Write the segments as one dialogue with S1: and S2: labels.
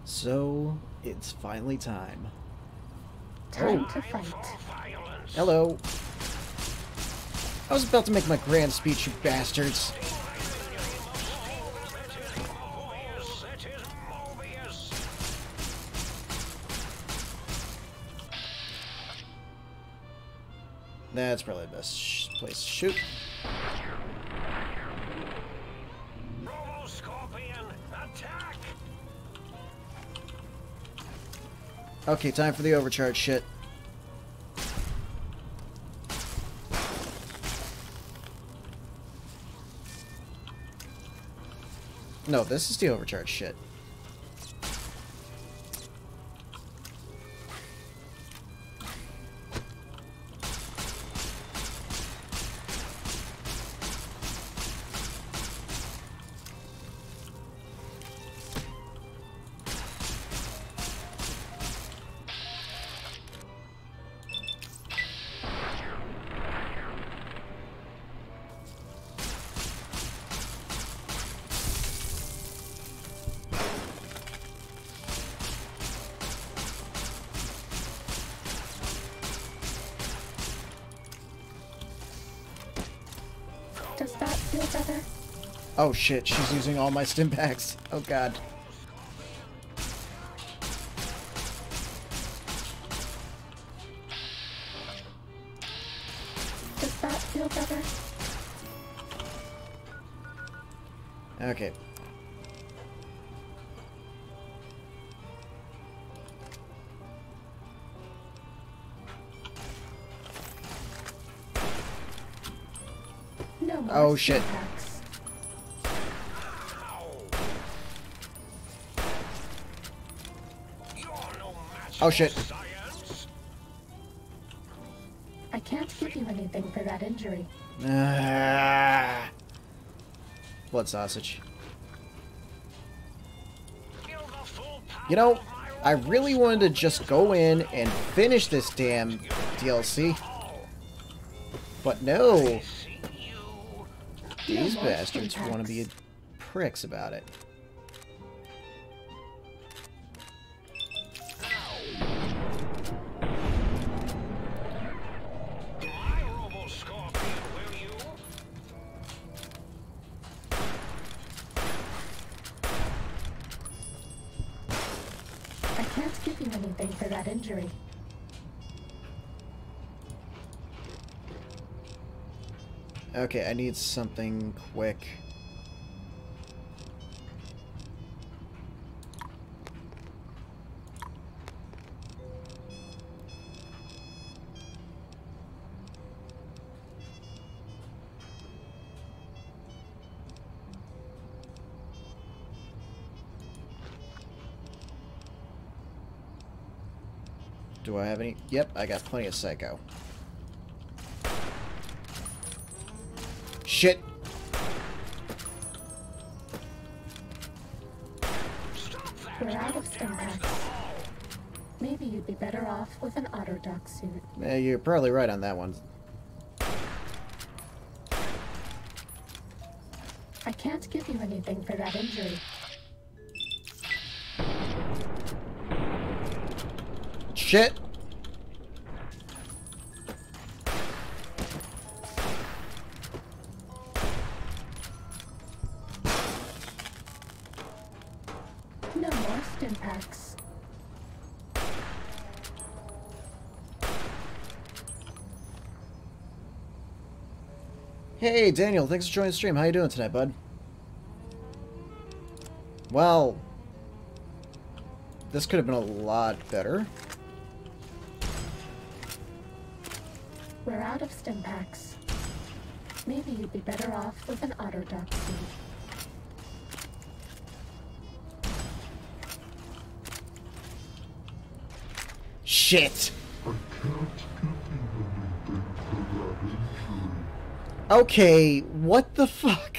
S1: So, it's finally time.
S2: Time to fight.
S1: Hello. I was about to make my grand speech, you bastards. That's probably the best place to shoot. Okay, time for the overcharge shit. No, this is the overcharge shit.
S2: Does that feel better?
S1: Oh shit, she's using all my stim packs. Oh god.
S2: Does that feel better?
S1: Okay.
S2: No more
S1: Oh shit.
S2: packs.
S1: Oh shit.
S2: I can't give you anything for that injury.
S1: Ah. Blood sausage. You know, I really wanted to just go in and finish this damn DLC. But no. These bastards want to be pricks about it.
S2: I can't give you anything for that injury.
S1: Okay, I need something quick. Do I have any? Yep, I got plenty of psycho. Shit!
S2: We're out of stim packs. Maybe you'd be better off with an auto-dock suit.
S1: You're probably right on that one.
S2: I can't give you anything for that injury.
S1: Shit!
S2: No more stim packs.
S1: Hey, Daniel, thanks for joining the stream. How you doing tonight, bud? Well, this could have been a lot better.
S2: We're out of stim packs. Maybe you'd be better off with an auto-dock suit.
S1: Shit! Okay, what the fuck?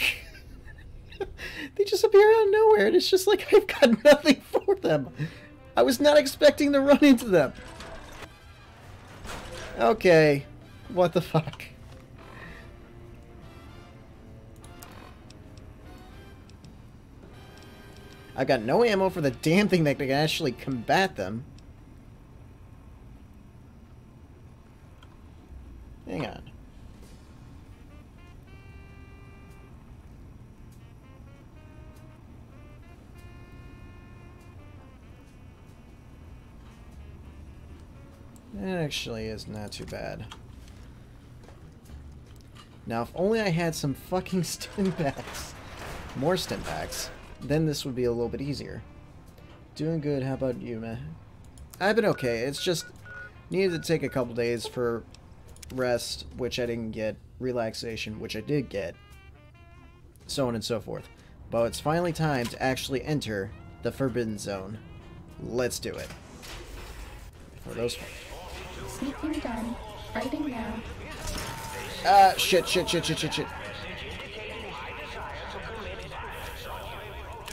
S1: They just appear out of nowhere, and it's just like I've got nothing for them. I was not expecting to run into them. Okay, what the fuck? I've got no ammo for the damn thing that can actually combat them. Hang on. That actually is not too bad. Now, if only I had some fucking stim packs. More stim packs. Then this would be a little bit easier. Doing good, how about you, man? I've been okay. It's just needed to take a couple days for rest, which I didn't get. Relaxation, which I did get. So on and so forth. But it's finally time to actually enter the Forbidden Zone. Let's do it. For those...
S2: Sneaking done. Fighting now.
S1: Shit.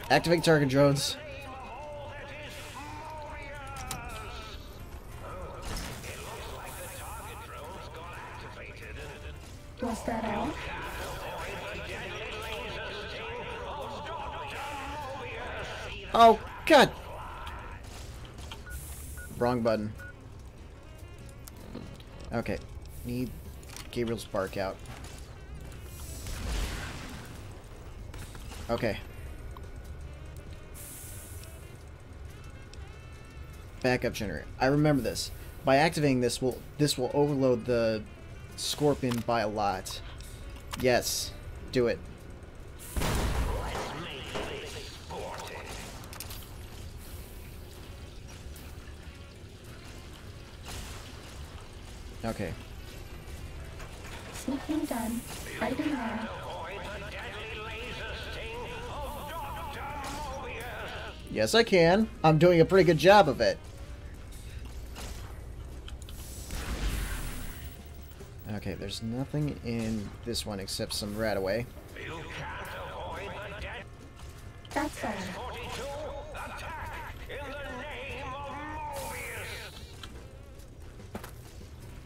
S1: Activate target drones.
S2: Was that all?
S1: Oh, God! Wrong button. Okay. Need Gabriel's bark out. Okay. Backup generator. I remember this. By activating this will overload the Scorpion by a lot. Yes. Do it. Okay.
S2: Sneaking done. Fighting now.
S1: Yes, I can. I'm doing a pretty good job of it. Okay, there's nothing in this one except some Rataway.
S2: That's all.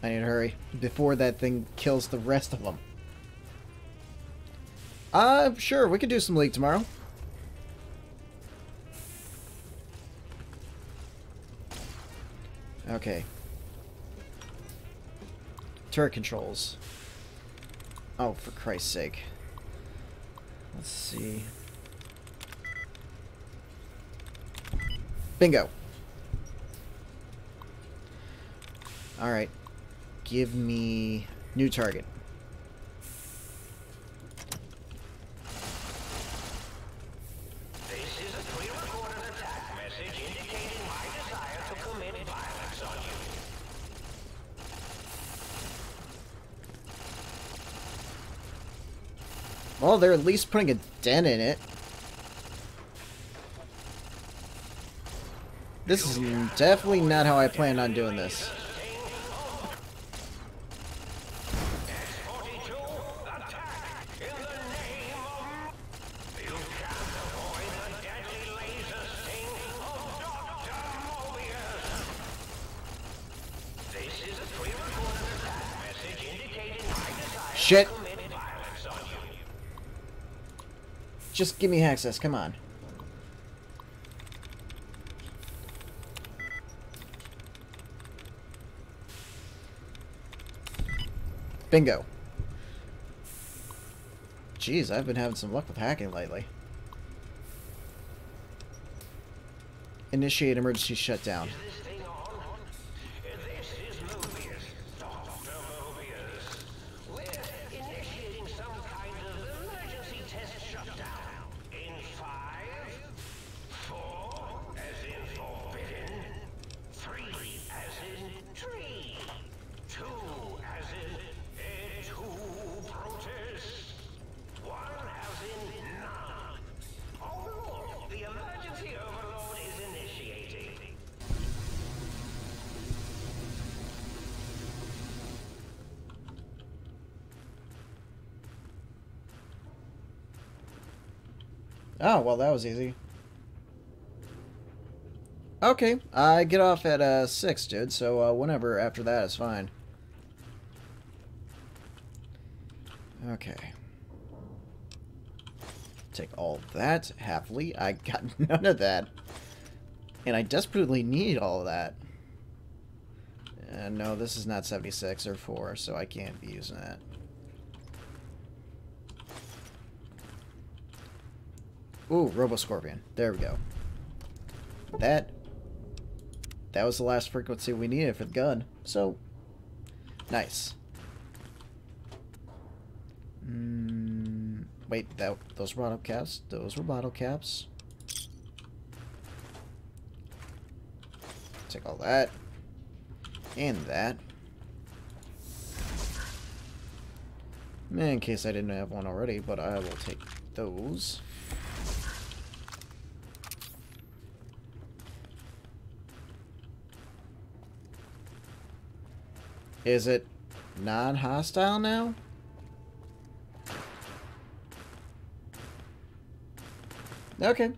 S1: I need to hurry before that thing kills the rest of them. Sure, we could do some League tomorrow. Okay. Turret controls. Oh, for Christ's sake. Let's see. Bingo. Alright. Give me new target.
S3: This is a pre-recorded attack message indicating my desire to commit violence on you.
S1: Well, they're at least putting a dent in it. This is definitely not how I planned on doing this. Shit. Just give me access, come on. Bingo. Jeez, I've been having some luck with hacking lately. Initiate emergency shutdown.
S3: Is this thing on? This is Mobius. Dr. Mobius. We're initiating some kind of emergency test shutdown. In 5, 4, as in forbidden. 3, as in tree. 2, as in 2 protest. 1, as in none. Overall, the emergency overload is initiating.
S1: Oh, well, that was easy. Okay, I get off at 6, dude, so whenever after that is fine. Okay. take all that happily. I got none of that. And I desperately need all of that. No, this is not 76 or 4, so I can't be using that. Ooh, Robo-Scorpion. There we go. That was the last frequency we needed for the gun. So, nice. Wait, those were bottle caps. Those were bottle caps. Take all that. And that. In case I didn't have one already, but I will take those. Is it non-hostile now? Okay.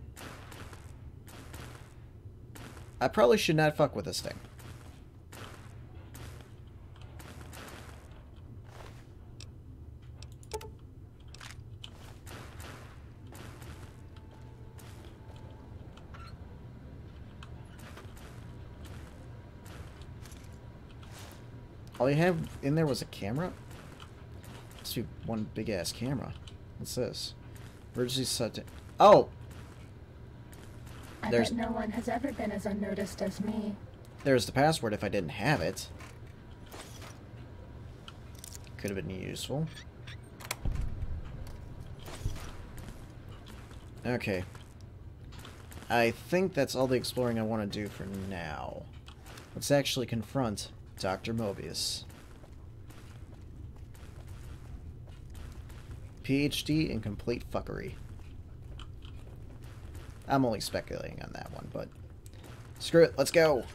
S1: I probably should not fuck with this thing. All you have in there was a camera? Let's do one big ass camera. What's this? Emergency set. Oh!
S2: I bet no one has ever been as unnoticed as me.
S1: There's the password if I didn't have it. Could have been useful. Okay. I think that's all the exploring I want to do for now. Let's actually confront Dr. Mobius. PhD in complete fuckery. I'm only speculating on that one, but screw it, let's go.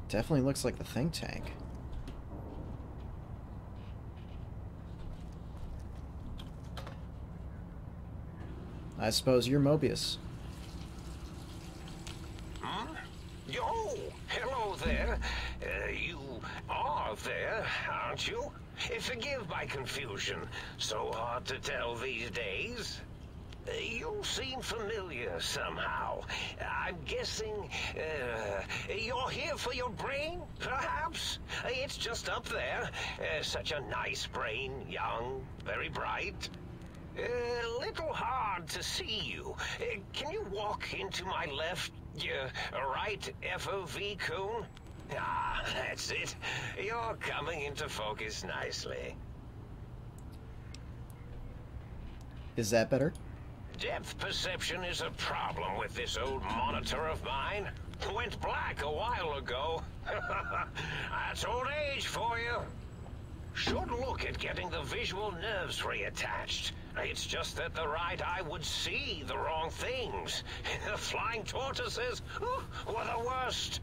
S1: Definitely looks like the think tank. I suppose you're Mobius.
S3: Oh, hello there. You are there, aren't you? Forgive my confusion. So hard to tell these days. You seem familiar somehow. I'm guessing you're here for your brain, perhaps? It's just up there. Such a nice brain, young, very bright. A little hard to see you. Can you walk into my left, right FOV cone? Ah, that's it. You're coming into focus nicely.
S1: Is that better?
S3: Depth perception is a problem with this old monitor of mine. Went black a while ago. That's old age for you. Should look at getting the visual nerves reattached. It's just that the right eye would see the wrong things. Flying tortoises were the worst.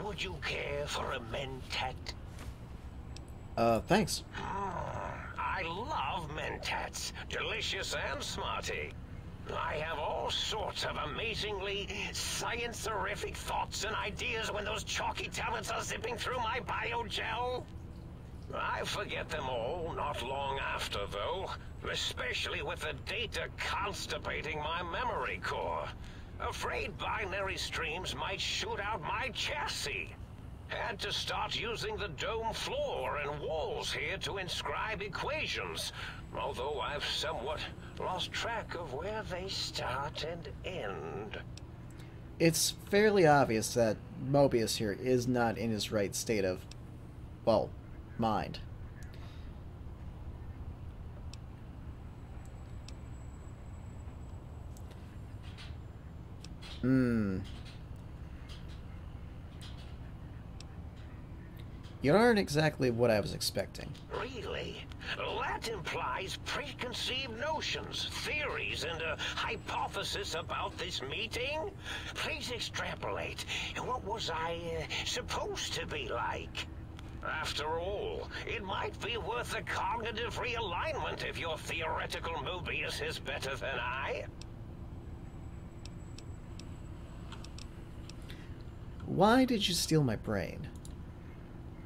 S3: Would you care for a mentat?
S1: Thanks.
S3: I love mentats. Delicious and smarty. I have all sorts of amazingly science-terrific thoughts and ideas when those chalky tablets are zipping through my biogel. I forget them all not long after, though, especially with the data constipating my memory core. Afraid binary streams might shoot out my chassis. Had to start using the dome floor and walls here to inscribe equations, although I've somewhat lost track of where they start and end.
S1: It's fairly obvious that Mobius here is not in his right state of, well, mind. You aren't exactly what I was expecting.
S3: Really? That implies preconceived notions, theories, and a hypothesis about this meeting? Please extrapolate. What was I supposed to be like? After all, it might be worth a cognitive realignment if your theoretical Mobius is better than I.
S1: Why did you steal my brain?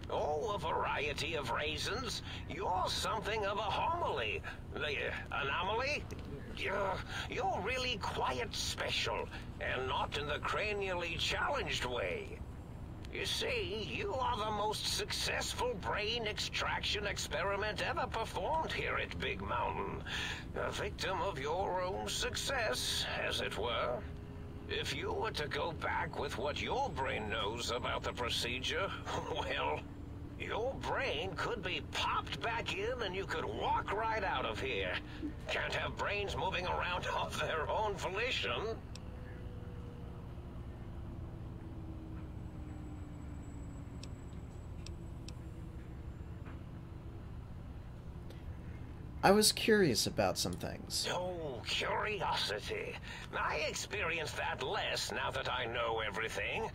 S3: Oh, a variety of reasons. You're something of a homily. Anomaly? You're really quite special, and not in the cranially challenged way. You see, you are the most successful brain extraction experiment ever performed here at Big Mountain. A victim of your own success, as it were. If you were to go back with what your brain knows about the procedure, well, your brain could be popped back in and you could walk right out of here. Can't have brains moving around of their own volition.
S1: I was curious about some things.
S3: Oh, curiosity. I experience that less now that I know everything.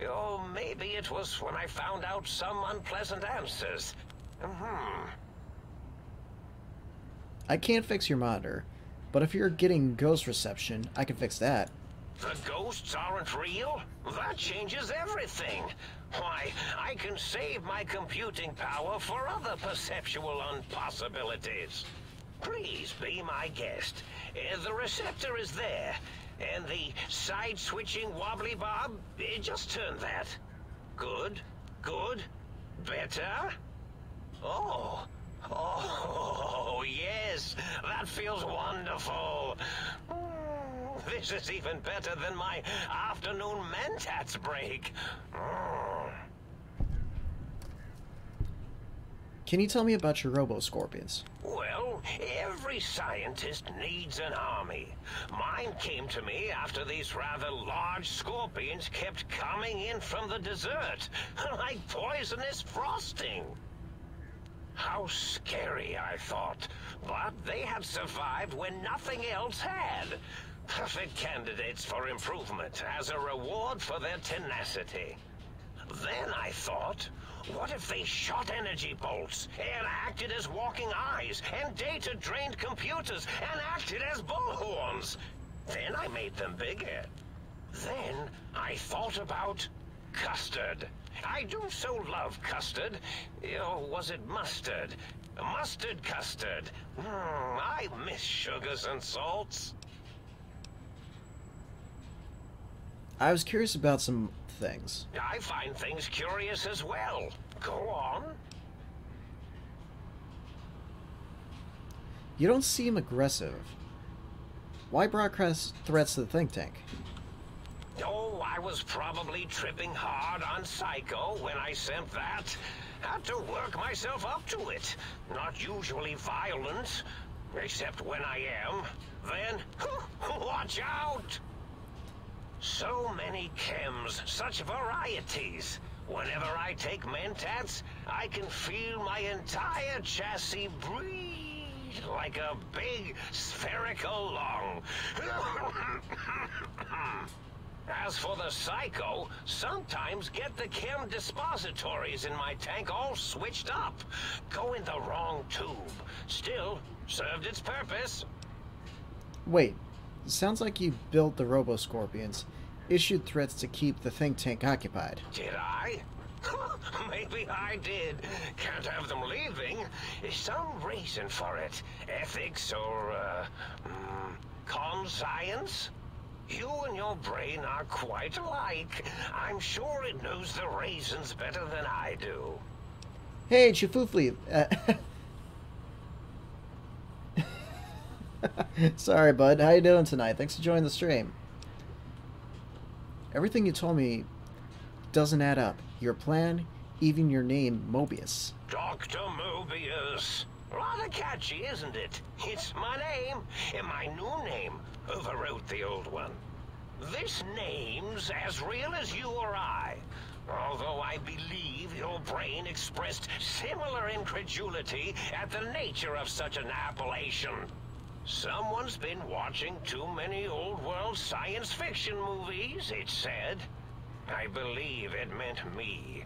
S3: Oh, maybe it was when I found out some unpleasant answers.
S1: I can't fix your monitor, but if you're getting ghost reception, I can fix that.
S3: The ghosts aren't real? That changes everything. Why, I can save my computing power for other perceptual impossibilities. Please be my guest. The receptor is there, and the side-switching wobbly bob, just turn that. Good, good, better. Oh, yes, that feels wonderful. This is even better than my afternoon mentats break.
S1: Can you tell me about your robo-scorpions?
S3: Well, every scientist needs an army. Mine came to me after these rather large scorpions kept coming in from the desert, like poisonous frosting. How scary, I thought. But they had survived when nothing else had. Perfect candidates for improvement as a reward for their tenacity. Then I thought, what if they shot energy bolts and acted as walking eyes and data-drained computers and acted as bullhorns? Then I made them bigger. Then I thought about custard. I do so love custard. Or was it mustard? Mustard custard. I miss sugars and salts.
S1: I was curious about some things.
S3: I find things curious as well. Go on.
S1: You don't seem aggressive. Why broadcast threats to the think tank?
S3: Oh, I was probably tripping hard on Psycho when I sent that. Had to work myself up to it. Not usually violent, except when I am. Then, watch out! So many chems, such varieties. Whenever I take mentats, I can feel my entire chassis breathe like a big spherical lung. As for the Psycho, sometimes get the chem dispositories in my tank all switched up. Go in the wrong tube. Still, served its purpose.
S1: Wait, sounds like you built the Robo-Scorpions, issued threats to keep the think tank occupied.
S3: Did I? Maybe I did. Can't have them leaving. Some reason for it. Ethics or, conscience? You and your brain are quite alike. I'm sure it knows the reasons better than I do.
S1: Hey, Chifufli. Sorry, bud. How you doing tonight? Thanks for joining the stream. Everything you told me doesn't add up. Your plan, even your name, Mobius.
S3: Dr. Mobius. Rather catchy, isn't it? It's my name, and my new name overwrote the old one. This name's as real as you or I. Although I believe your brain expressed similar incredulity at the nature of such an appellation. Someone's been watching too many old-world science fiction movies, it said. I believe it meant me.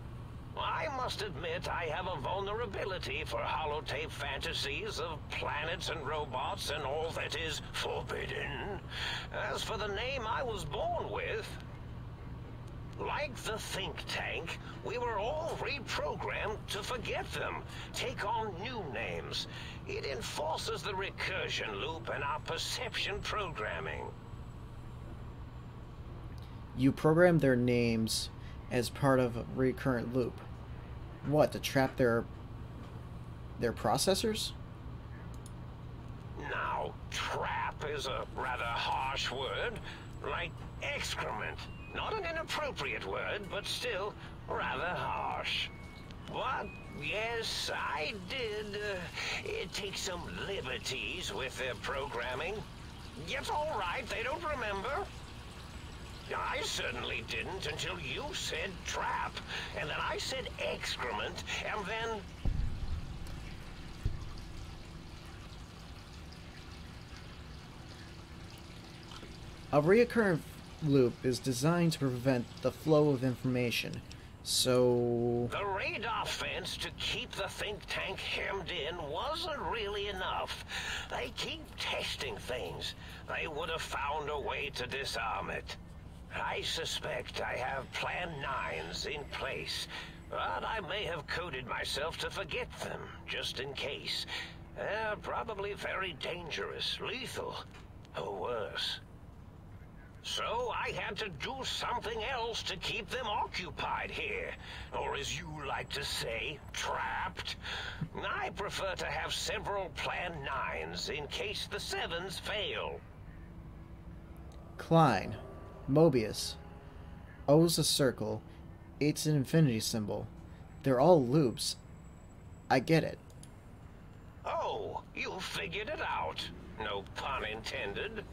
S3: I must admit I have a vulnerability for holotape fantasies of planets and robots and all that is forbidden. As for the name I was born with, Like the think tank, we were all reprogrammed to forget them, take on new names. It enforces the recursion loop in our perception programming.
S1: You program their names as part of a recurrent loop. What, to trap their processors?
S3: Now, trap is a rather harsh word, like excrement. Not an inappropriate word, but still rather harsh. But, yes, I did take some liberties with their programming. It's all right, they don't remember. I certainly didn't until you said trap, and then I said excrement, and then...
S1: A recurrent loop is designed to prevent the flow of information, so...
S3: The radar fence to keep the think tank hemmed in wasn't really enough. They keep testing things. They would have found a way to disarm it. I suspect I have Plan 9s in place, but I may have coded myself to forget them, just in case. They're probably very dangerous, lethal, or worse. So I had to do something else to keep them occupied here. Or as you like to say, trapped. I prefer to have several Plan 9s in case the 7s fail.
S1: Klein. Mobius. O's a circle. 8's an infinity symbol. They're all loops. I get it.
S3: Oh, you figured it out. No pun intended.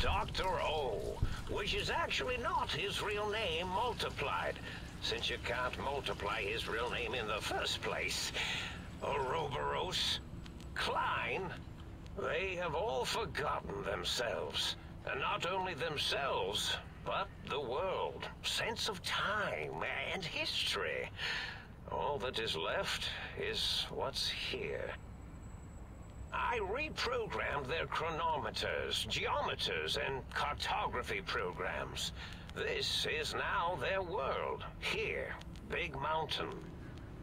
S3: Dr. O, which is actually not his real name multiplied, since you can't multiply his real name in the first place. Ouroboros, Klein, they have all forgotten themselves. And not only themselves, but the world, sense of time, and history. All that is left is what's here. I reprogrammed their chronometers, geometers, and cartography programs. This is now their world, here, Big Mountain.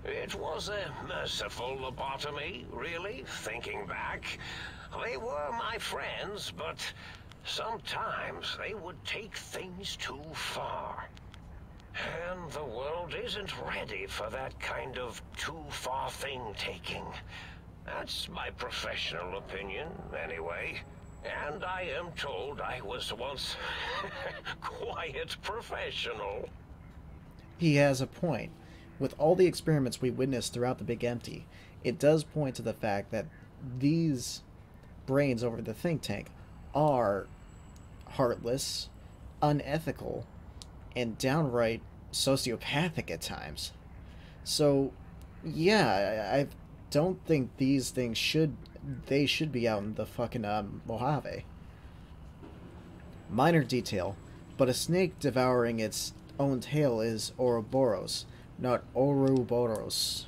S3: It was a merciful lobotomy, really, thinking back. They were my friends, but sometimes they would take things too far. And the world isn't ready for that kind of too-far thing-taking. That's my professional opinion, anyway. And I am told I was once quite professional.
S1: He has a point. With all the experiments we witnessed throughout the Big Empty, it does point to the fact that these brains over the think tank are heartless, unethical, and downright sociopathic at times. So, yeah, I don't think these things should be out in the fucking Mojave. Minor detail, but a snake devouring its own tail is Ouroboros, not Ouroboros.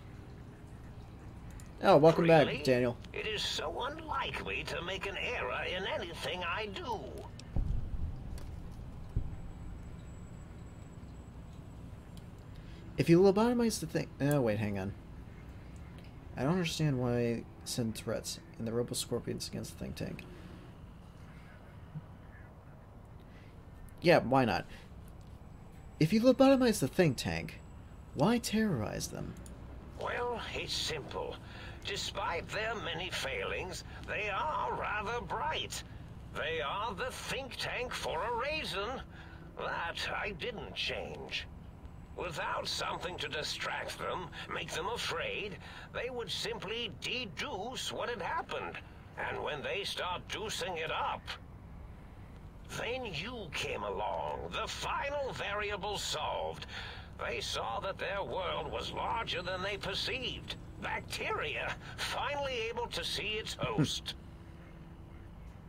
S1: Oh, welcome
S3: Really?
S1: back, Daniel.
S3: It is so unlike me to make an error in anything I do.
S1: If you lobotomize the thing... Oh, wait, hang on. I don't understand why send threats in the Robo-Scorpions against the think tank. Yeah, why not? If you lobotomize the think tank, why terrorize them?
S3: Well, it's simple. Despite their many failings, they are rather bright. They are the think tank for a reason. That I didn't change. Without something to distract them, make them afraid, they would simply deduce what had happened. And when they start deucing it up, then you came along, the final variable solved. They saw that their world was larger than they perceived. Bacteria, finally able to see its host.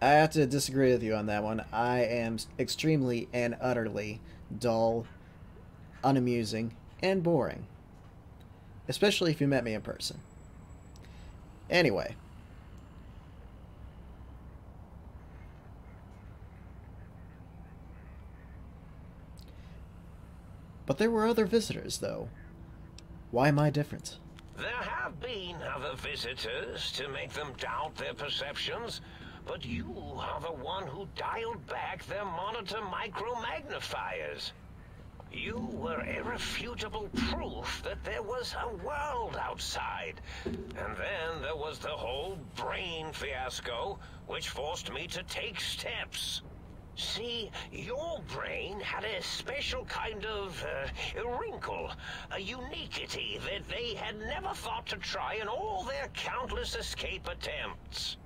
S1: I have to disagree with you on that one. I am extremely and utterly dull, unamusing, and boring. Especially if you met me in person. Anyway. But there were other visitors, though. Why am I different?
S3: There have been other visitors to make them doubt their perceptions, but you are the one who dialed back their monitor micro-magnifiers. You were irrefutable proof that there was a world outside. And then there was the whole brain fiasco, which forced me to take steps. See, your brain had a special kind of wrinkle, a uniquity that they had never thought to try in all their countless escape attempts.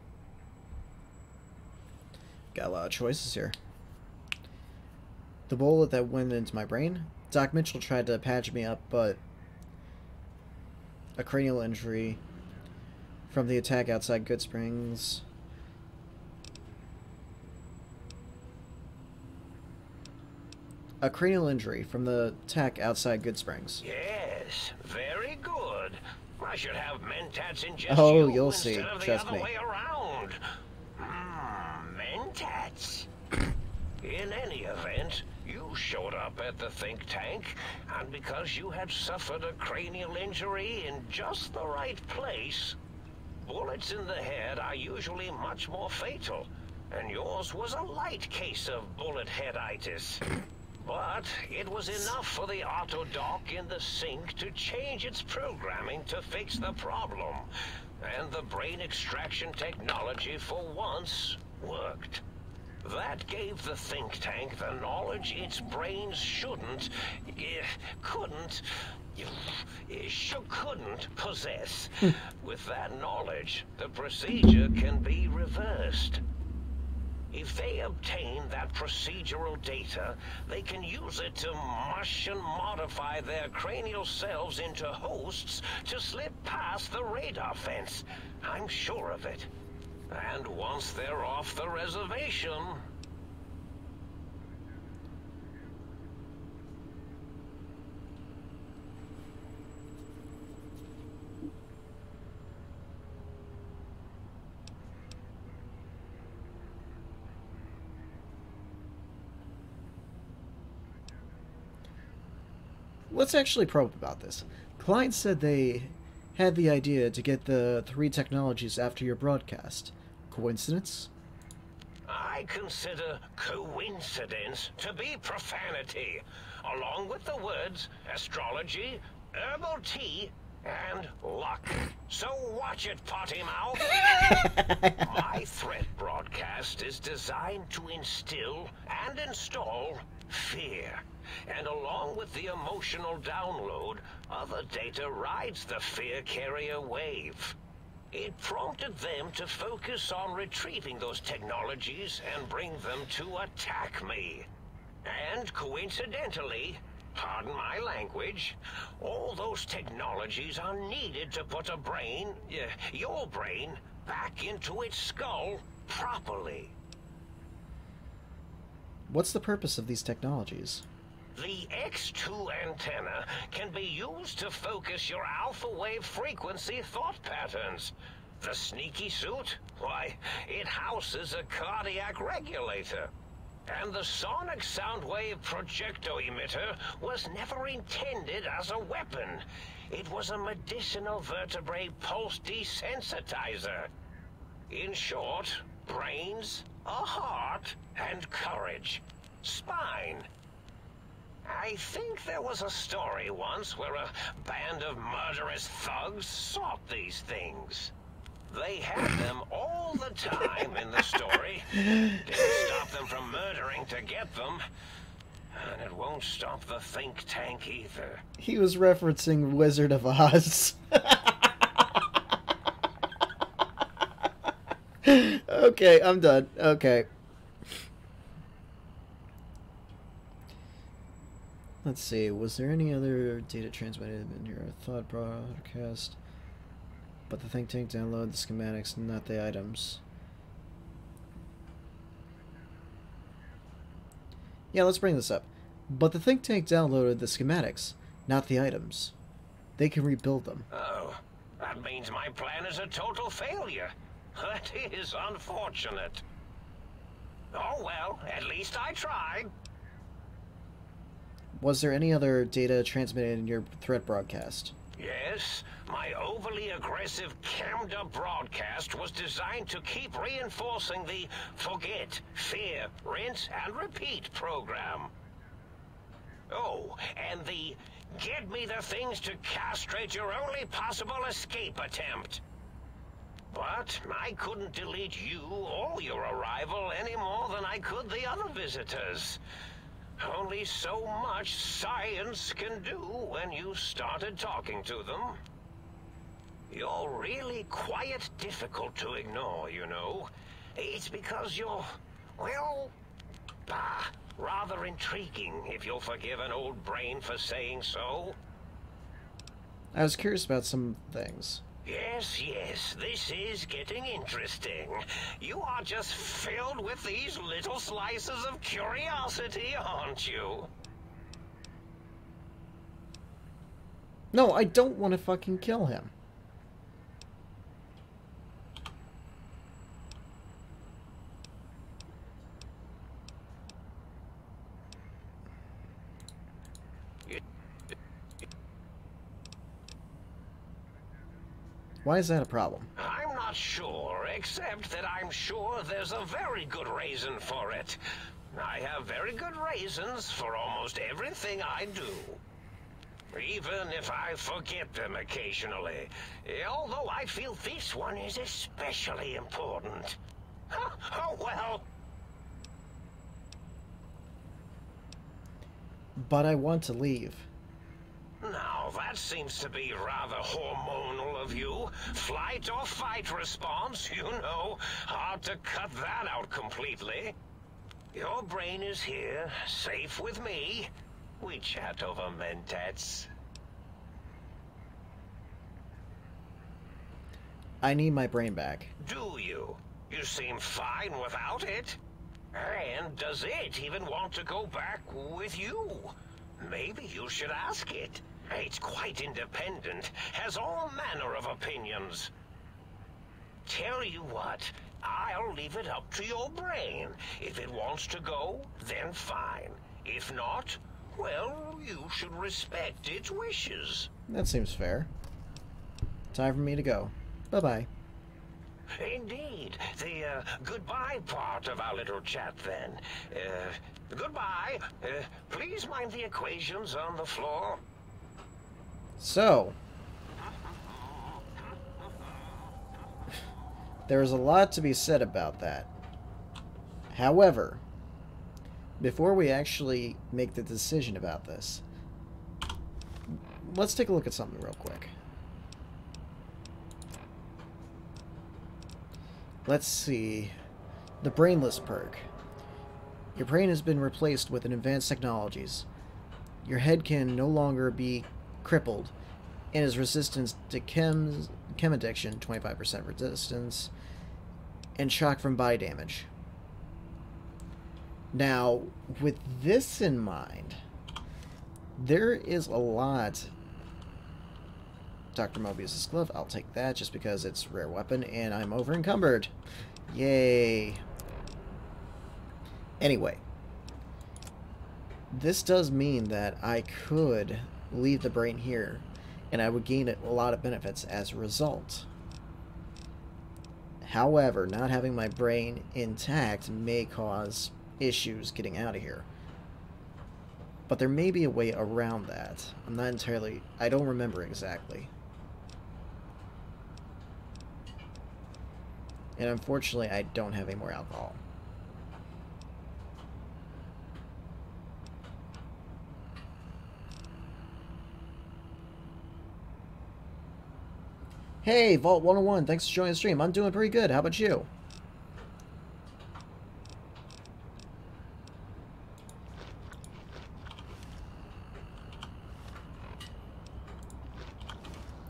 S1: Got a lot of choices here. The bullet that went into my brain? Doc Mitchell tried to patch me up, but a cranial injury from the attack outside Good Springs. A cranial injury from the attack outside Good Springs.
S3: Yes, very good. I should have Mentats ingest
S1: Oh,
S3: you
S1: you'll see.
S3: instead of the
S1: Trust
S3: other
S1: me.
S3: way around. Mentats. In any event, you showed up at the think tank, and because you had suffered a cranial injury in just the right place, bullets in the head are usually much more fatal, and yours was a light case of bullet headitis. But it was enough for the auto dock in the sink to change its programming to fix the problem, and the brain extraction technology for once worked. That gave the think tank the knowledge its brains couldn't possess. With that knowledge, the procedure can be reversed. If they obtain that procedural data, they can use it to mush and modify their cranial cells into hosts to slip past the radar fence. I'm sure of it. And once they're off the reservation...
S1: Let's actually probe about this. Klein said they had the idea to get the 3 technologies after your broadcast. Coincidence?
S3: I consider coincidence to be profanity, along with the words astrology, herbal tea, and luck. So watch it, potty mouth. My threat broadcast is designed to instill and install fear. And along with the emotional download, other data rides the fear carrier wave. It prompted them to focus on retrieving those technologies and bring them to attack me. And coincidentally, pardon my language, all those technologies are needed to put a brain, your brain, back into its skull properly.
S1: What's the purpose of these technologies?
S3: The X2 antenna can be used to focus your alpha wave frequency thought patterns. The sneaky suit? Why, it houses a cardiac regulator. And the sonic sound wave projecto emitter was never intended as a weapon. It was a medicinal vertebrae pulse desensitizer. In short, brains, a heart, and courage. Spine. I think there was a story once where a band of murderous thugs sought these things. They had them all the time in the story. Didn't stop them from murdering to get them. And it won't stop the think tank either.
S1: He was referencing Wizard of Oz. Okay, I'm done. Okay. Let's see, was there any other data transmitted in your thought broadcast? But the think tank downloaded the schematics, not the items. Yeah, let's bring this up. But the think tank downloaded the schematics, not the items. They can rebuild them.
S3: Oh, that means my plan is a total failure. That is unfortunate. Oh well, at least I tried.
S1: Was there any other data transmitted in your threat broadcast?
S3: Yes, my overly aggressive cammed-up broadcast was designed to keep reinforcing the forget, fear, rinse, and repeat program. Oh, and the get me the things to castrate your only possible escape attempt. But I couldn't delete you or your arrival any more than I could the other visitors. Only so much science can do when you started talking to them. You're really quite difficult to ignore, you know. It's because you're, well, rather intriguing, if you'll forgive an old brain for saying so.
S1: I was curious about some things.
S3: Yes, this is getting interesting. You are just filled with these little slices of curiosity, aren't you?
S1: No, I don't want to fucking kill him. Why is that a problem?
S3: I'm not sure, except that I'm sure there's a very good reason for it. I have very good reasons for almost everything I do. Even if I forget them occasionally. Although I feel this one is especially important. Oh well.
S1: But I want to leave.
S3: Now, that seems to be rather hormonal of you. Flight or fight response, you know. Hard to cut that out completely. Your brain is here, safe with me. We chat over mentats.
S1: I need my brain back.
S3: Do you? You seem fine without it. And does it even want to go back with you? Maybe you should ask it. It's quite independent, has all manner of opinions. Tell you what, I'll leave it up to your brain. If it wants to go, then fine. If not, well, you should respect its wishes.
S1: That seems fair. Time for me to go. Bye-bye.
S3: Indeed. The goodbye part of our little chat, then. Goodbye. Please mind the equations on the floor.
S1: So, there's a lot to be said about that. However, before we actually make the decision about this, let's take a look at something real quick. Let's see. The Brainless perk. Your brain has been replaced with an advanced technologies. Your head can no longer be crippled and is resistant to chem addiction, 25% resistance, and shock from body damage. Now, with this in mind, there is a lot. Dr. Mobius' glove, I'll take that just because it's a rare weapon and I'm over encumbered. Yay. Anyway, this does mean that I could leave the brain here and I would gain a lot of benefits as a result. However, not having my brain intact may cause issues getting out of here. But there may be a way around that. I'm not entirely... I don't remember exactly. And unfortunately, I don't have any more alcohol. Hey, Vault 101, thanks for joining the stream. I'm doing pretty good. How about you?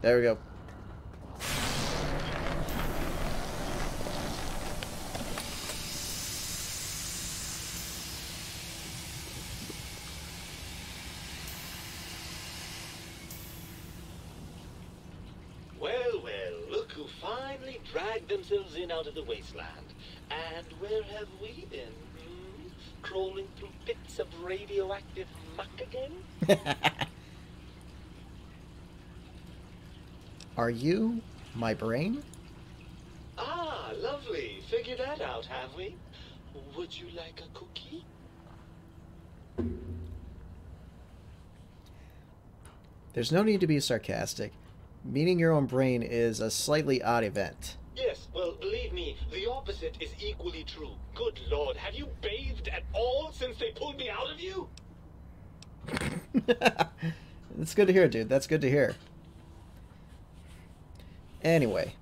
S1: There we go.
S4: Dragged themselves in out of the wasteland. And where have we been? crawling through bits of radioactive muck again?
S1: Are you my brain?
S4: Ah, lovely. Figured that out, have we? Would you like a cookie?
S1: There's no need to be sarcastic. Meeting your own brain is a slightly odd event.
S4: Yes, well, believe me, the opposite is equally true. Good Lord, have you bathed at all since they pulled me out of you?
S1: That's good to hear, dude. That's good to hear. Anyway.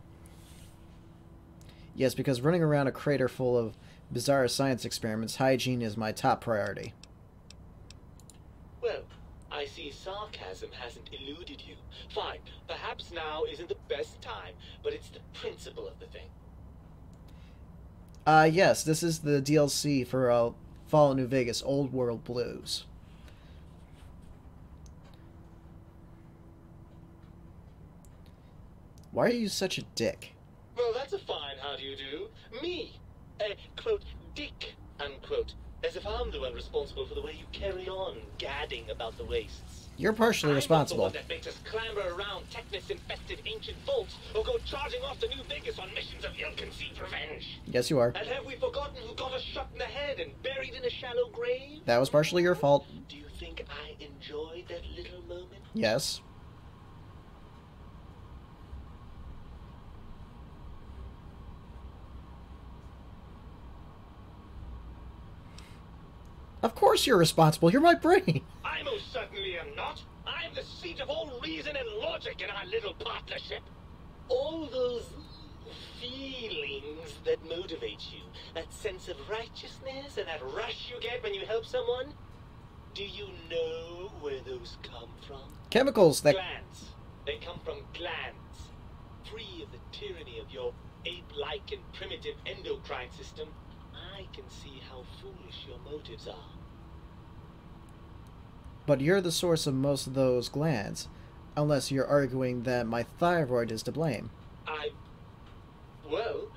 S1: Yes, because running around a crater full of bizarre science experiments, hygiene is my top priority.
S4: Well, I see sarcasm hasn't eluded you. Fine, perhaps now isn't the best time, but it's the principle of the thing.
S1: Yes, this is the DLC for Fallout New Vegas, Old World Blues. Why are you such a dick?
S4: Well, that's a fine how do you do. Me, a, quote, dick, unquote. As if I'm the one responsible for the way you carry on gadding about the wastes.
S1: You're partially responsible.
S4: I'm the one that makes us clamber around Technus-infested ancient vaults or go charging off to New Vegas on missions of ill-conceived revenge.
S1: Yes, you are.
S4: And have we forgotten who got us shot in the head and buried in a shallow grave?
S1: That was partially your fault.
S4: Do you think I enjoyed that little moment?
S1: Yes. Of course you're responsible. You're my brain.
S4: I most certainly am not. I'm the seat of all reason and logic in our little partnership. All those feelings that motivate you, that sense of righteousness and that rush you get when you help someone, do you know where those come from?
S1: Chemicals that...
S4: Glands. They come from glands. Free of the tyranny of your ape-like and primitive endocrine system, I can see how foolish your motives are.
S1: But you're the source of most of those glands, unless you're arguing that my thyroid is to blame.
S4: Well...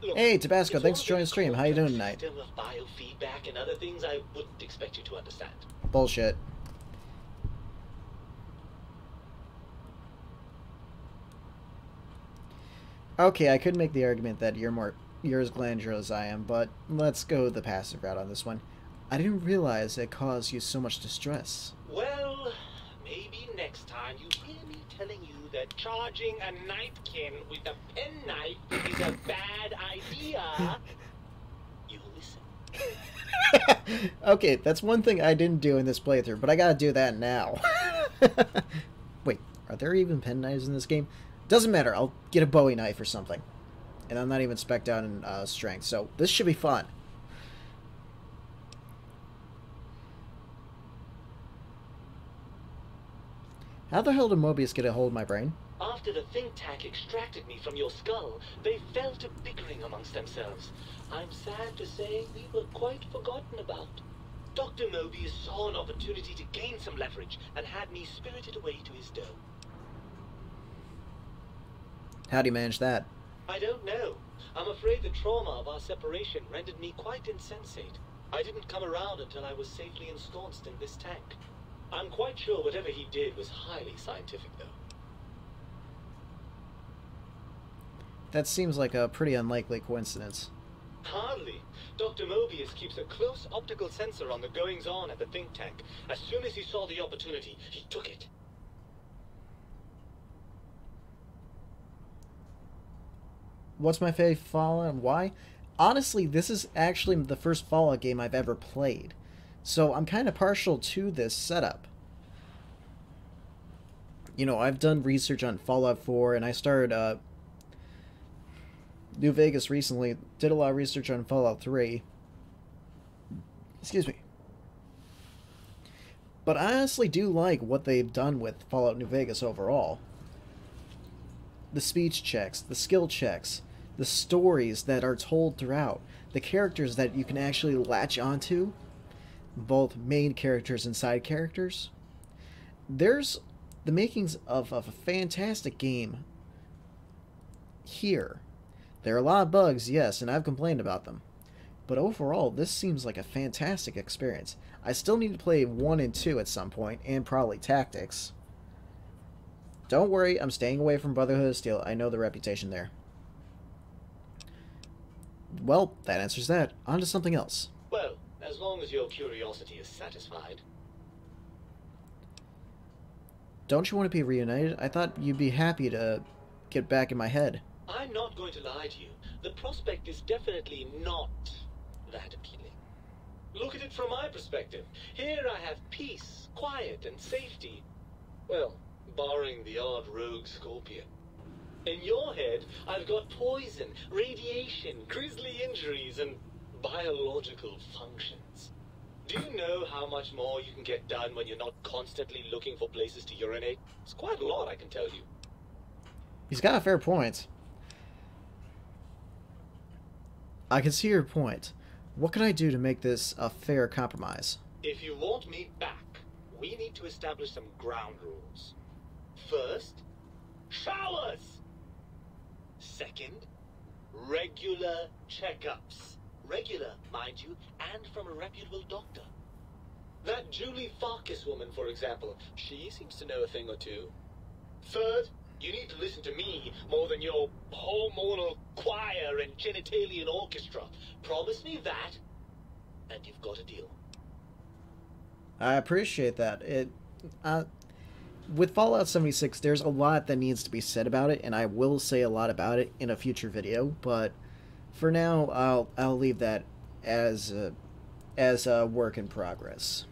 S4: Look,
S1: hey, Tabasco, thanks for joining the stream. How you doing tonight?
S4: System of biofeedback and other things I wouldn't expect you to understand.
S1: Bullshit. Okay, I could make the argument that you're as glandular as I am, but let's go the passive route on this one. I didn't realize it caused you so much distress.
S4: Well, maybe next time you hear me telling you that charging a napkin with a penknife is a bad idea, you'll listen.
S1: Okay, that's one thing I didn't do in this playthrough, but I gotta do that now. Wait, are there even penknives in this game? Doesn't matter, I'll get a Bowie knife or something. And I'm not even spec'd out in strength, so this should be fun. How the hell did Mobius get a hold of my brain?
S4: After the think tank extracted me from your skull, they fell to bickering amongst themselves. I'm sad to say we were quite forgotten about. Dr. Mobius saw an opportunity to gain some leverage and had me spirited away to his dome.
S1: How'd he manage that?
S4: I don't know. I'm afraid the trauma of our separation rendered me quite insensate. I didn't come around until I was safely ensconced in this tank. I'm quite sure whatever he did was highly scientific, though.
S1: That seems like a pretty unlikely coincidence.
S4: Hardly. Dr. Mobius keeps a close optical sensor on the goings-on at the think tank. As soon as he saw the opportunity, he took it.
S1: What's my favorite Fallout and why? Honestly, this is actually the first Fallout game I've ever played. So I'm kind of partial to this setup. You know, I've done research on Fallout 4, and I started New Vegas recently. Did a lot of research on Fallout 3. Excuse me. But I honestly do like what they've done with Fallout New Vegas overall. The speech checks, the skill checks, the stories that are told throughout, the characters that you can actually latch onto, both main characters and side characters. There's the makings of a fantastic game here. There are a lot of bugs, yes, and I've complained about them. But overall, this seems like a fantastic experience. I still need to play 1 and 2 at some point, and probably Tactics. Don't worry, I'm staying away from Brotherhood of Steel. I know the reputation there. Well, that answers that. On to something else.
S4: Well, as long as your curiosity is satisfied.
S1: Don't you want to be reunited? I thought you'd be happy to get back in my head.
S4: I'm not going to lie to you. The prospect is definitely not that appealing. Look at it from my perspective. Here I have peace, quiet, and safety. Well, barring the odd rogue scorpion. In your head, I've got poison, radiation, grisly injuries, and biological functions. Do you know how much more you can get done when you're not constantly looking for places to urinate? It's quite a lot, I can tell you.
S1: He's got a fair point. I can see your point. What can I do to make this a fair compromise?
S4: If you want me back, we need to establish some ground rules. First, showers. Second, regular checkups. Regular, mind you, and from a reputable doctor. That Julie Farkas woman, for example, she seems to know a thing or two. Third, you need to listen to me more than your hormonal choir and genitalian orchestra. Promise me that, and you've got a deal.
S1: I appreciate that. With Fallout 76, there's a lot that needs to be said about it, and I will say a lot about it in a future video, but for now, I'll leave that as a work in progress.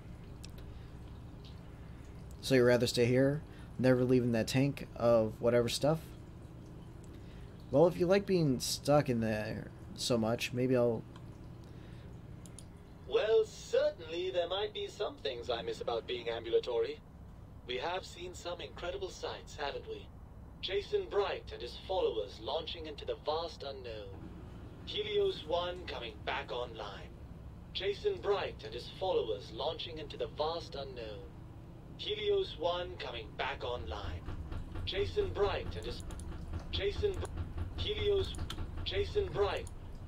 S1: So you'd rather stay here, never leaving that tank of whatever stuff? Well, if you like being stuck in there so much, maybe I'll...
S4: Well, certainly there might be some things I miss about being ambulatory. We have seen some incredible sights, haven't we? Jason Bright and his followers launching into the vast unknown. Helios 1 coming back online. Jason Bright and his followers launching into the vast unknown. Helios 1 coming back online. Jason Bright and his...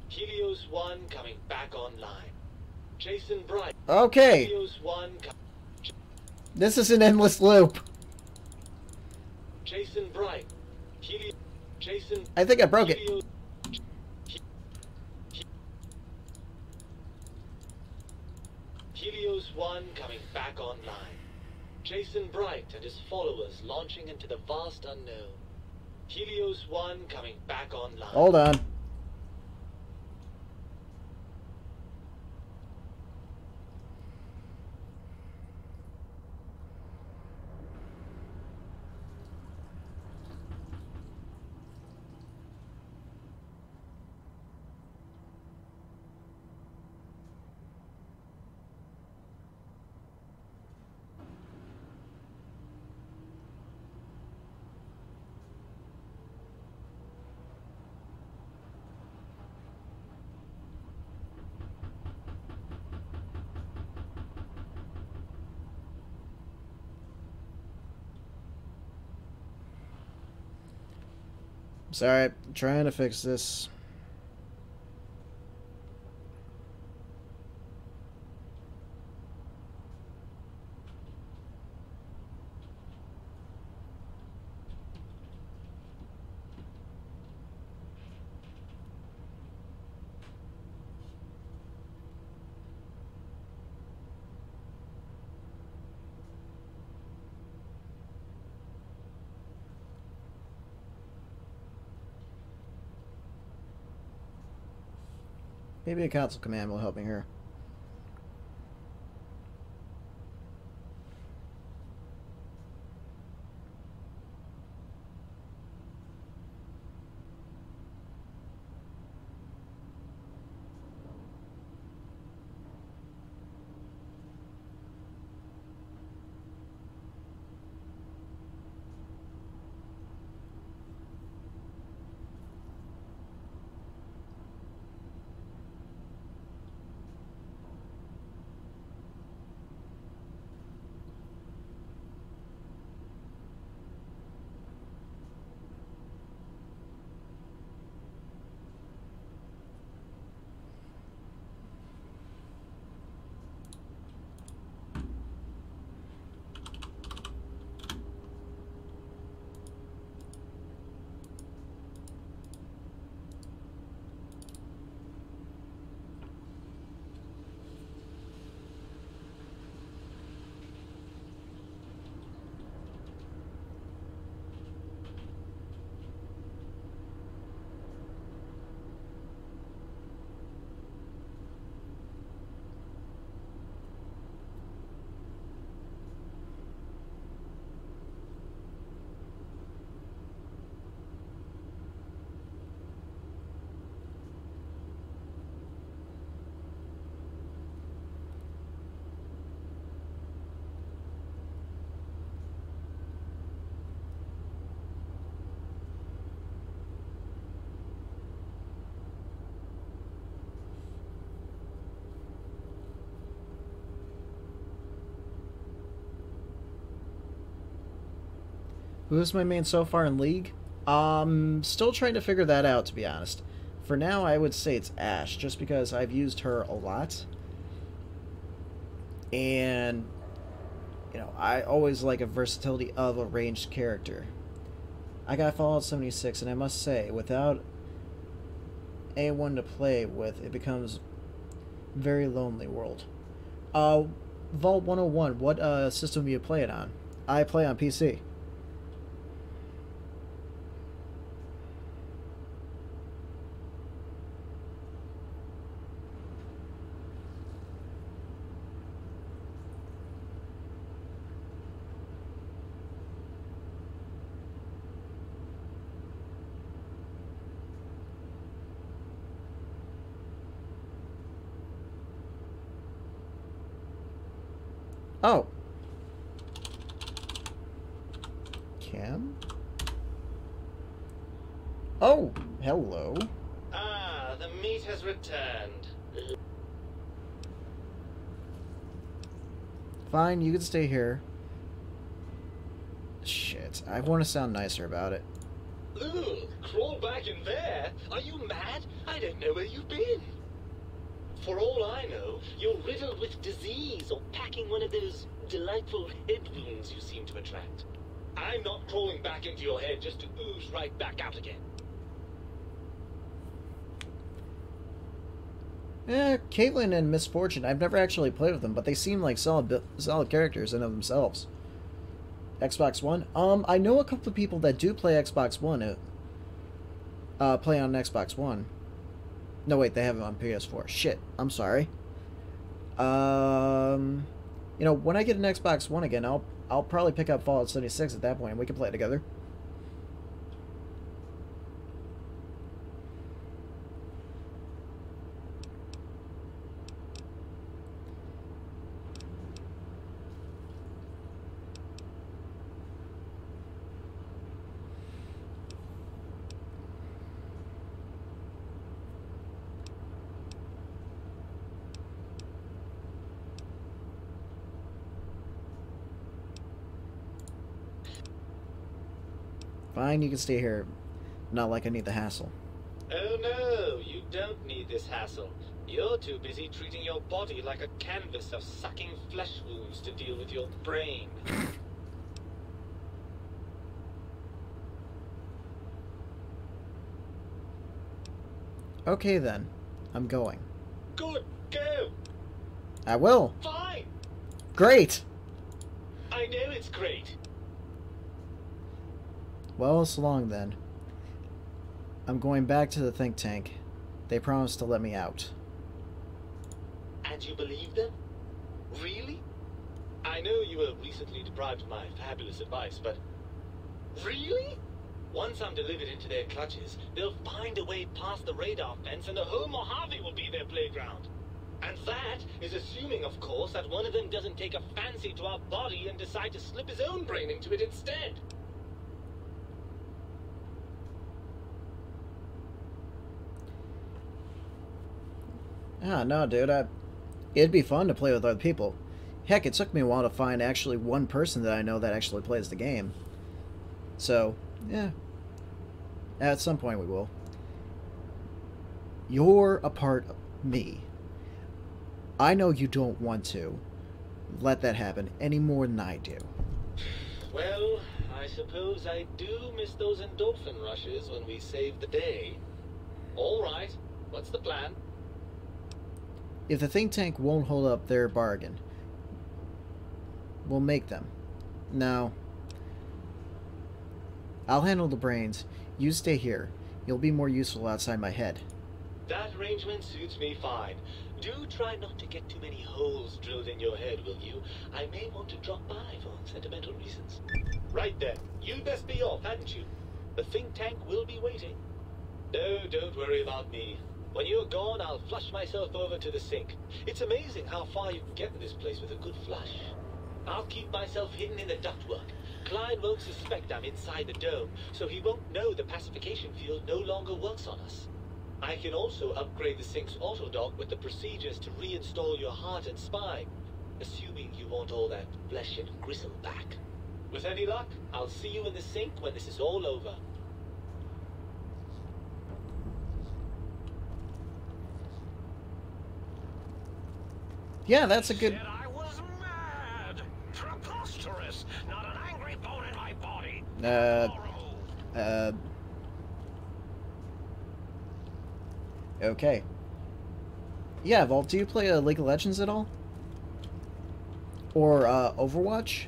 S4: Helios 1 coming back online. Jason Bright.
S1: Okay.
S4: Helios 1
S1: This is an endless loop.
S4: Jason Bright.
S1: I think I broke it.
S4: Helios 1 coming back online. Jason Bright and his followers launching into the vast unknown. Helios 1 coming back online.
S1: Hold on. Sorry, I'm trying to fix this. Maybe a console command will help me here. Who's my main so far in League? Still trying to figure that out, to be honest. For now, I would say it's Ash, just because I've used her a lot. And, you know, I always like a versatility of a ranged character. I got Fallout 76, and I must say, without anyone to play with, it becomes a very lonely world. Vault 101, what system do you play it on? I play on PC. Oh. Cam? Oh, hello.
S4: Ah, the meat has returned.
S1: Fine, you can stay here. Shit, I want to sound nicer about it.
S4: Ugh, crawl back in there? Are you mad? I don't know where you've been. For all I know, you're riddled with disease or packing one of those delightful head wounds you seem to attract. I'm not crawling back into your head just to ooze right back out again.
S1: Caitlyn and Misfortune, I've never actually played with them, but they seem like solid characters in of themselves. Xbox One? I know a couple of people that do play Xbox One, play on Xbox One. No, wait, they have it on PS4. Shit, I'm sorry. You know, when I get an Xbox One again, I'll probably pick up Fallout 76 at that point, and we can play it together. Fine, you can stay here. Not like I need the hassle.
S4: Oh no, you don't need this hassle. You're too busy treating your body like a canvas of sucking flesh wounds to deal with your brain.
S1: Okay then, I'm going.
S4: Good, go!
S1: I will.
S4: Fine!
S1: Great!
S4: I know it's great.
S1: Well, so long then. I'm going back to the think tank. They promised to let me out.
S4: And you believe them? Really? I know you were recently deprived of my fabulous advice, but... Really? Once I'm delivered into their clutches, they'll find a way past the radar fence and the whole Mojave will be their playground. And that is assuming, of course, that one of them doesn't take a fancy to our body and decide to slip his own brain into it instead.
S1: Ah, no, dude. It'd be fun to play with other people. Heck, it took me a while to find actually one person that I know that actually plays the game. So, yeah. At some point we will. You're a part of me. I know you don't want to let that happen any more than I do.
S4: Well, I suppose I do miss those endorphin rushes when we save the day. All right, what's the plan?
S1: If the think tank won't hold up their bargain, we'll make them. No. I'll handle the brains. You stay here. You'll be more useful outside my head.
S4: That arrangement suits me fine. Do try not to get too many holes drilled in your head, will you? I may want to drop by for sentimental reasons. Right then. You'd best be off, hadn't you? The think tank will be waiting. No, don't worry about me. When you're gone, I'll flush myself over to the sink. It's amazing how far you can get in this place with a good flush. I'll keep myself hidden in the ductwork. Klein won't suspect I'm inside the dome, so he won't know the pacification field no longer works on us. I can also upgrade the sink's autodock with the procedures to reinstall your heart and spine, assuming you want all that flesh and gristle back. With any luck, I'll see you in the sink when this is all over.
S1: Yeah, that's a good...
S3: Said I was mad. Preposterous. Not an angry bone in my body.
S1: Okay. Yeah, Vault, do you play League of Legends at all? Or Overwatch?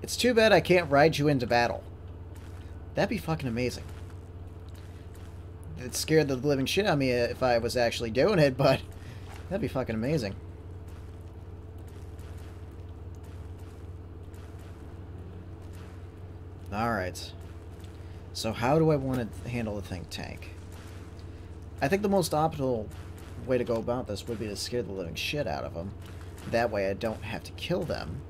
S1: It's too bad I can't ride you into battle. That'd be fucking amazing. It scared the living shit out of me if I was actually doing it, but that'd be fucking amazing. Alright. So how do I want to handle the think tank? I think the most optimal way to go about this would be to scare the living shit out of them. That way I don't have to kill them.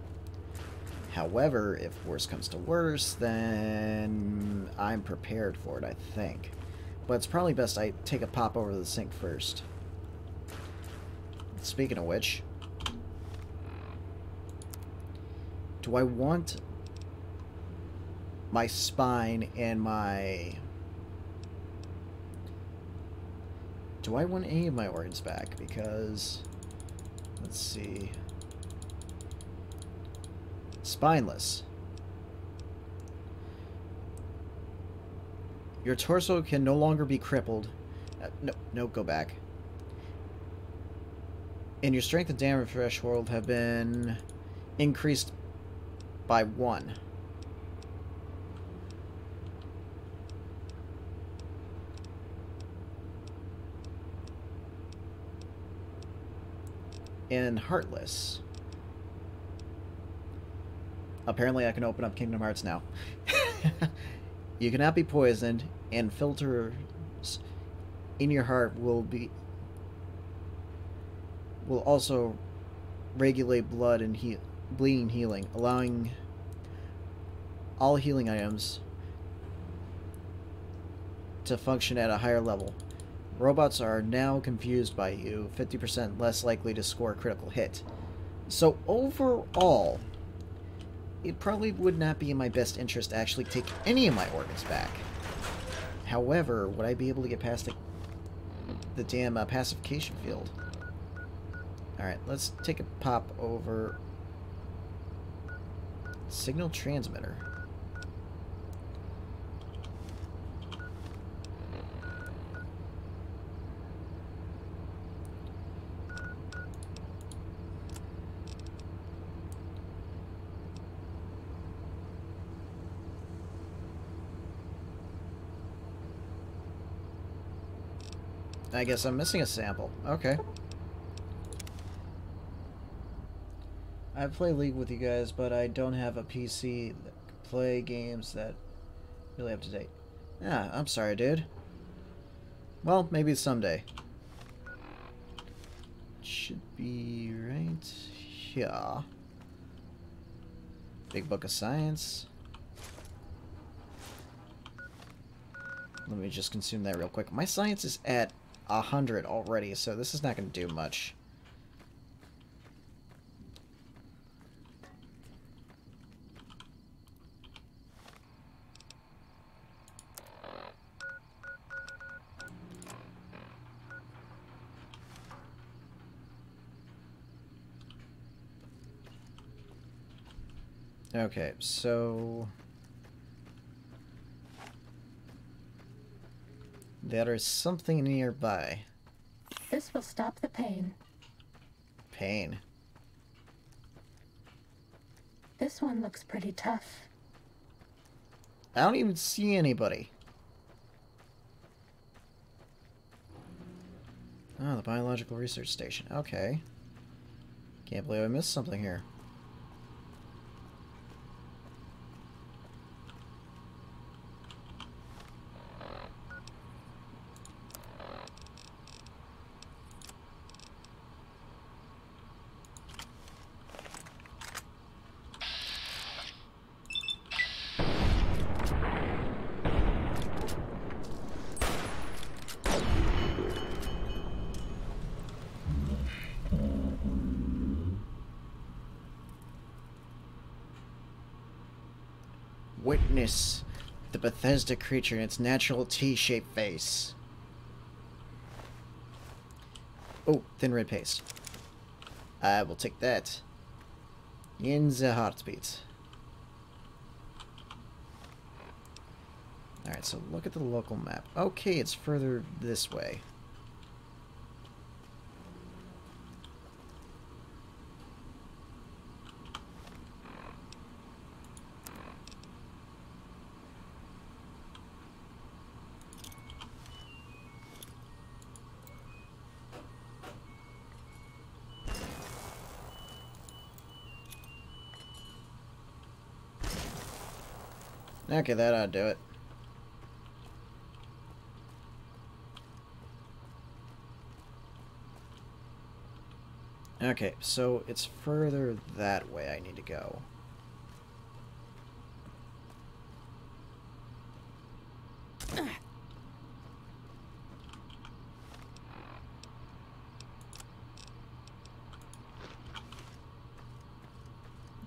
S1: However, if worse comes to worse, then I'm prepared for it, I think. But it's probably best I take a pop over the sink first. Speaking of which, do I want my spine and my... Do I want any of my organs back? Because, let's see... Spineless. Your torso can no longer be crippled. No, go back. And your strength and damage threshold have been increased by 1. And heartless. Apparently I can open up Kingdom Hearts now. You cannot be poisoned, and filters in your heart will also regulate blood and bleeding healing, allowing all healing items to function at a higher level. Robots are now confused by you, 50% less likely to score a critical hit. So overall, it probably would not be in my best interest to actually take any of my organs back. However, would I be able to get past the damn pacification field? Alright, let's take a pop over signal transmitter. I guess I'm missing a sample. Okay. I play League with you guys, but I don't have a PC that can play games that really up to date. Yeah, I'm sorry, dude. Well, maybe someday. Should be right here. Big Book of Science. Let me just consume that real quick. My science is at 100 already, so this is not going to do much. Okay, so... there is something nearby.
S2: This will stop the pain.
S1: Pain.
S2: This one looks pretty tough.
S1: I don't even see anybody. Oh, the Biological Research Station. Okay. Can't believe I missed something here. Witness the Bethesda creature in its natural T-shaped face. Oh, thin red paste. I will take that. In the heartbeat. Alright, so look at the local map. Okay, it's further this way. Okay, that ought to do it. Okay, so it's further that way I need to go.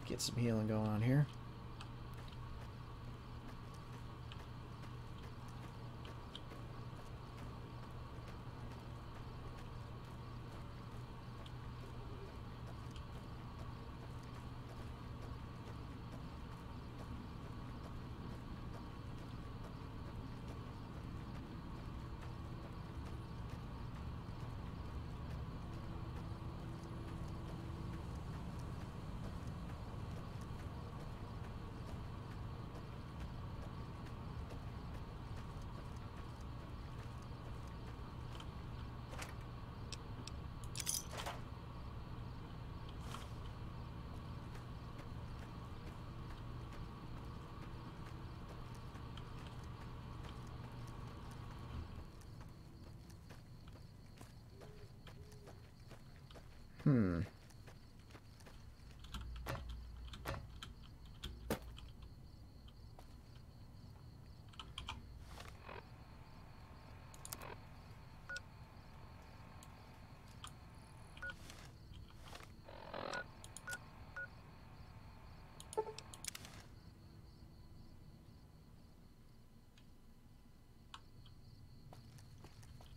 S1: Get some healing going on here.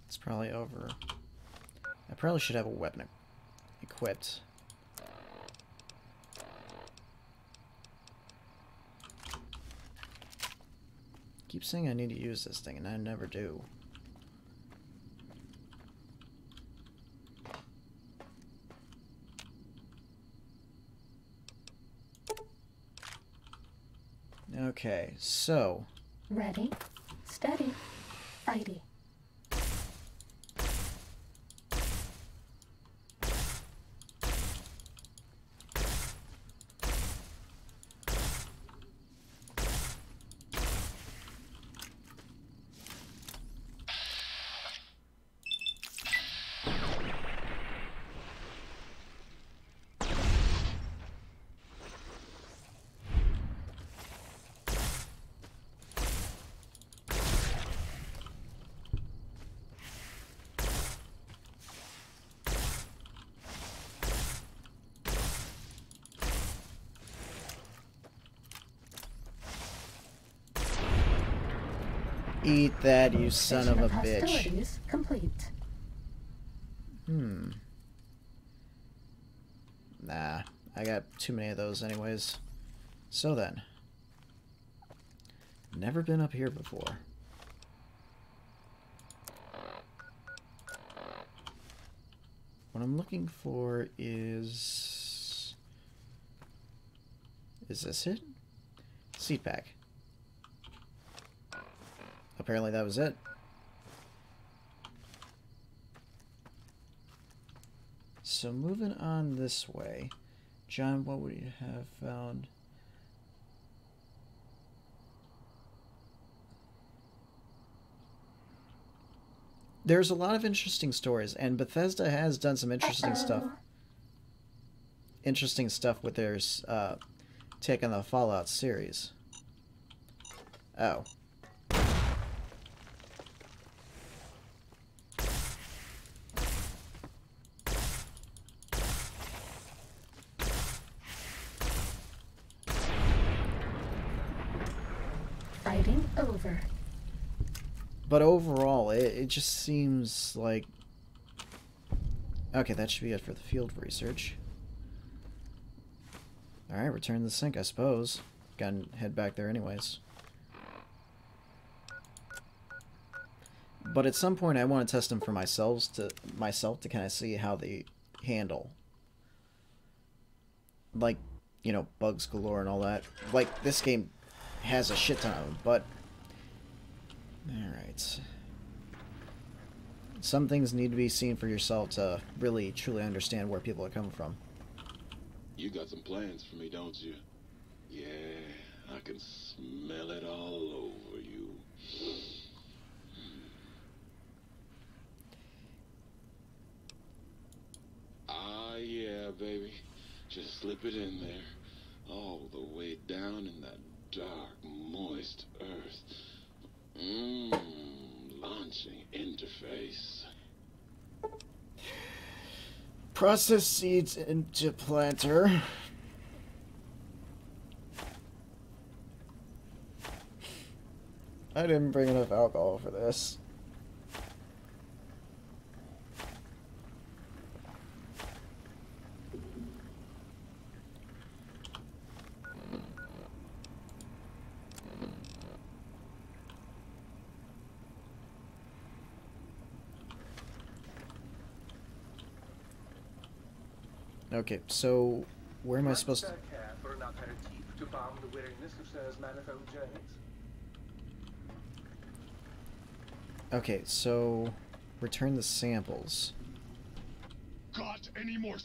S1: It's probably over. I probably should have a weapon equipped. Keep saying I need to use this thing, and I never do. Okay, so...
S2: Ready, steady, fighty.
S1: Eat that, you son of a bitch.
S2: Hostilities complete.
S1: Nah, I got too many of those anyways. So then. Never been up here before. What I'm looking for is... Is this it? Seat pack. Apparently that was it. So moving on this way. John, what would you have found? There's a lot of interesting stories, and Bethesda has done some interesting stuff. Interesting stuff with their take on the Fallout series. Oh.
S2: Fighting over.
S1: But overall, it just seems like... Okay, that should be it for the field research. Alright, return the sink, I suppose. Gotta head back there anyways. But at some point, I want to test them for myself to kind of see how they handle. Like, you know, bugs galore and all that. Like, this game has a shit ton of them, but... Alright. Some things need to be seen for yourself to really, truly understand where people are coming from.
S5: You got some plans for me, don't you? Yeah, I can smell it all over you. Ah, yeah, baby. Just slip it in there. All the way down in that dark, moist earth. Launching interface.
S1: Process seeds into planter. I didn't bring enough alcohol for this. Okay, so where am I supposed to... Okay, so return the samples.
S5: Got any more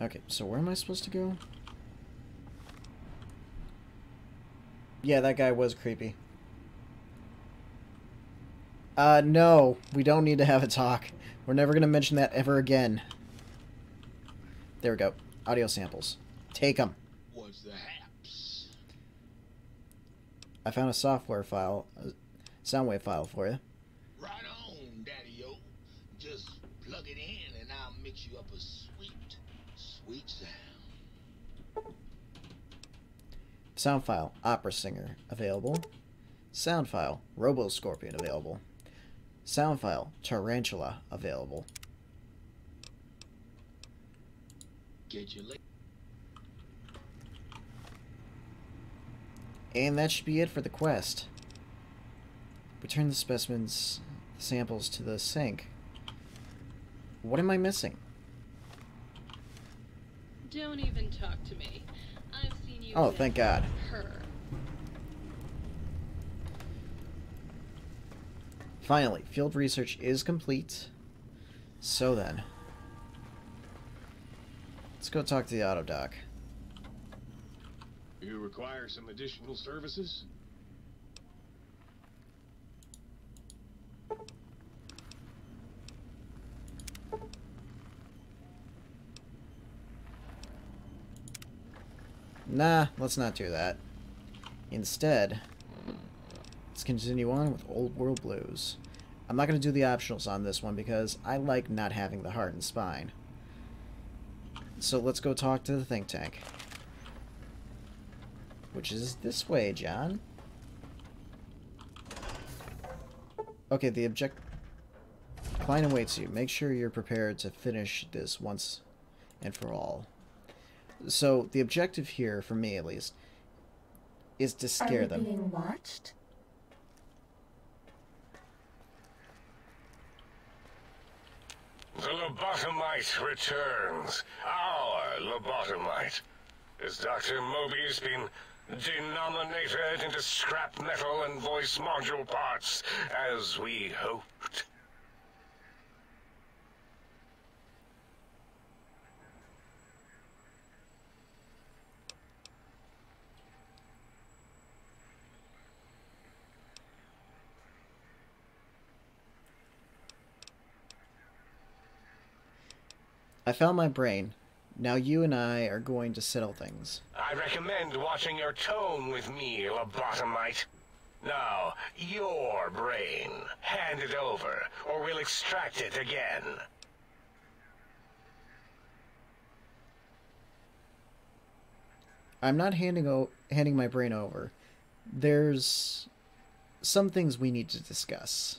S1: Okay, so where am I supposed to go? Yeah, that guy was creepy. No, we don't need to have a talk. We're never going to mention that ever again. There we go. Audio samples. Take them.
S5: What's the haps?
S1: I found a software file, a soundwave file for you.
S5: Right on, Daddy-o. Just plug it in and I'll mix you up a sweet, sweet sound.
S1: Sound file, Opera Singer, available. Sound file, Robo-Scorpion, available. Sound file, Tarantula, available.
S5: Get your
S1: And that should be it for the quest. Return the specimens, samples to the sink. What am I missing?
S6: Don't even talk to me. I've seen you.
S1: Oh, thank God.
S6: Her.
S1: Finally, field research is complete. So then, let's go talk to the auto doc.
S7: You require some additional services?
S1: Nah, let's not do that. Instead, let's continue on with Old World Blues. I'm not going to do the optionals on this one because I like not having the heart and spine. So let's go talk to the think tank. Which is this way, John. Okay, the client awaits you. Make sure you're prepared to finish this once and for all. So, the objective here, for me at least, is to scare them.
S2: Are we being watched?
S3: The lobotomite returns. Our lobotomite. Has Dr. Mobius been denominated into scrap metal and voice module parts, as we hoped?
S1: I found my brain. Now you and I are going to settle things.
S3: I recommend watching your tone with me, lobotomite. Now, your brain. Hand it over, or we'll extract it again.
S1: I'm not handing my brain over. There's some things we need to discuss.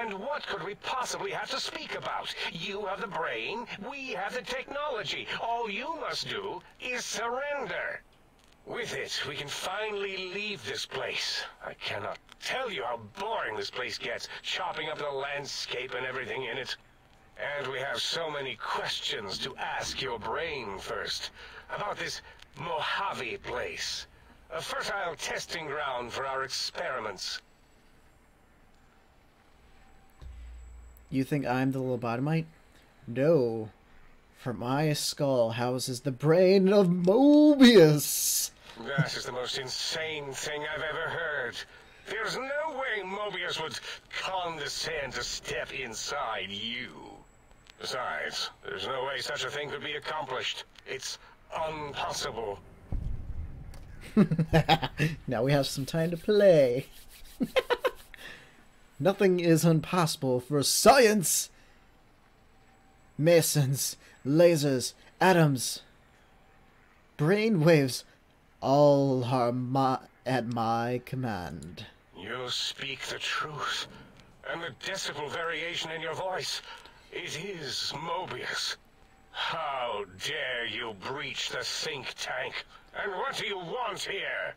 S3: And what could we possibly have to speak about? You have the brain, we have the technology. All you must do is surrender. With it, we can finally leave this place. I cannot tell you how boring this place gets, chopping up the landscape and everything in it. And we have so many questions to ask your brain first. About this Mojave place. A fertile testing ground for our experiments.
S1: You think I'm the lobotomite? No. For my skull houses the brain of Mobius.
S3: That is the most insane thing I've ever heard. There's no way Mobius would condescend to step inside you. Besides, there's no way such a thing could be accomplished. It's impossible.
S1: Now we have some time to play. Nothing is impossible for science. Masons, lasers, atoms, brain waves, all are at my command.
S3: You speak the truth. And the decibel variation in your voice, it is Mobius. How dare you breach the think tank? And what do you want here?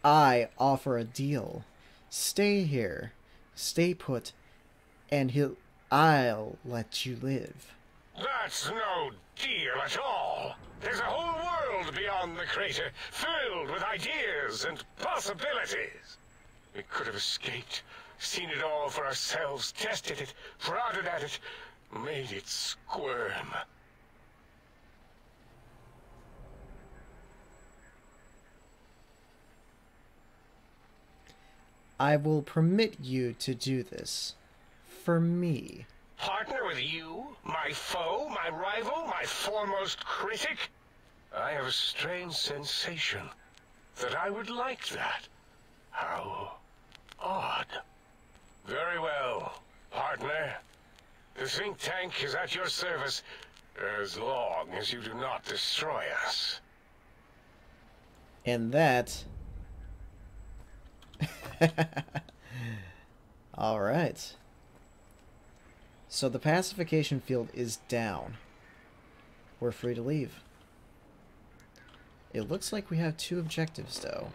S1: I offer a deal. Stay here, stay put, and I'll let you live.
S3: That's no deal at all. There's a whole world beyond the crater, filled with ideas and possibilities. We could have escaped, seen it all for ourselves, tested it, prodded at it, made it squirm.
S1: I will permit you to do this. For me.
S3: Partner with you? My foe? My rival? My foremost critic? I have a strange sensation that I would like that. How odd. Very well, partner. The think tank is at your service as long as you do not destroy us.
S1: And that... Alright. So the pacification field is down. We're free to leave. It looks like we have 2 objectives, though.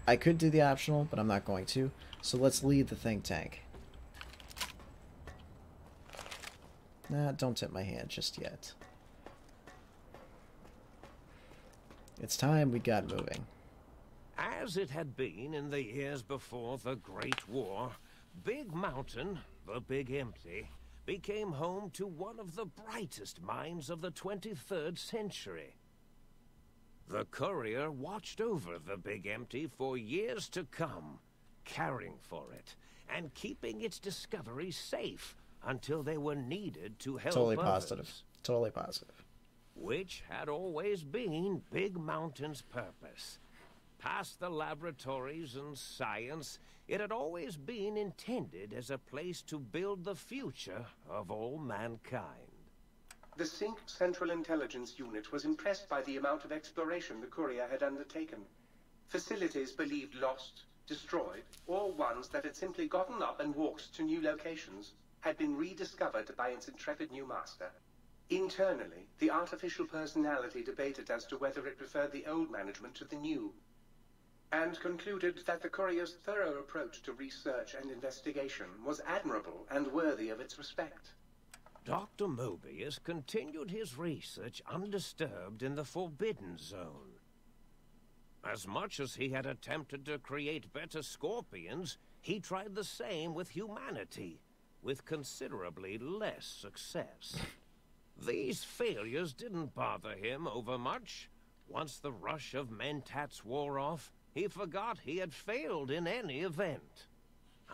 S1: I could do the optional, but I'm not going to. So let's leave the think tank. Nah, don't tip my hand just yet. It's time we got moving.
S8: As it had been in the years before the Great War, Big Mountain, the Big Empty, became home to one of the brightest minds of the 23rd century. The courier watched over the Big Empty for years to come, caring for it, and keeping its discoveries safe until they were needed to help
S1: Totally
S8: others.
S1: positive. Totally positive.
S8: Which had always been Big Mountain's purpose. Past the laboratories and science, it had always been intended as a place to build the future of all mankind.
S9: The Sync Central Intelligence Unit was impressed by the amount of exploration the courier had undertaken. Facilities believed lost, destroyed, or ones that had simply gotten up and walked to new locations had been rediscovered by its intrepid new master. Internally, the artificial personality debated as to whether it preferred the old management to the new, and concluded that the courier's thorough approach to research and investigation was admirable and worthy of its respect.
S8: Dr. Mobius continued his research undisturbed in the Forbidden Zone. As much as he had attempted to create better scorpions, he tried the same with humanity, with considerably less success. These failures didn't bother him overmuch. Once the rush of mentats wore off, he forgot he had failed in any event.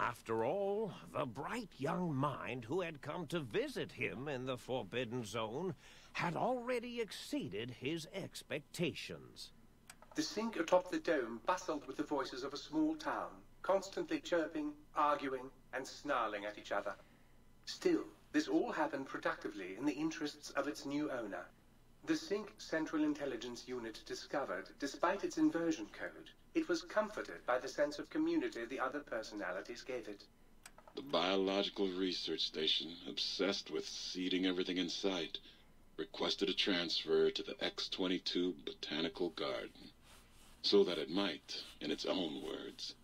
S8: After all, the bright young mind who had come to visit him in the Forbidden Zone had already exceeded his expectations.
S9: The sink atop the dome bustled with the voices of a small town, constantly chirping, arguing, and snarling at each other. Still, this all happened productively in the interests of its new owner. The Sync Central Intelligence Unit discovered, despite its inversion code, it was comforted by the sense of community the other personalities gave it.
S5: The biological research station, obsessed with seeding everything in sight, requested a transfer to the X-22 Botanical Garden, so that it might, in its own words,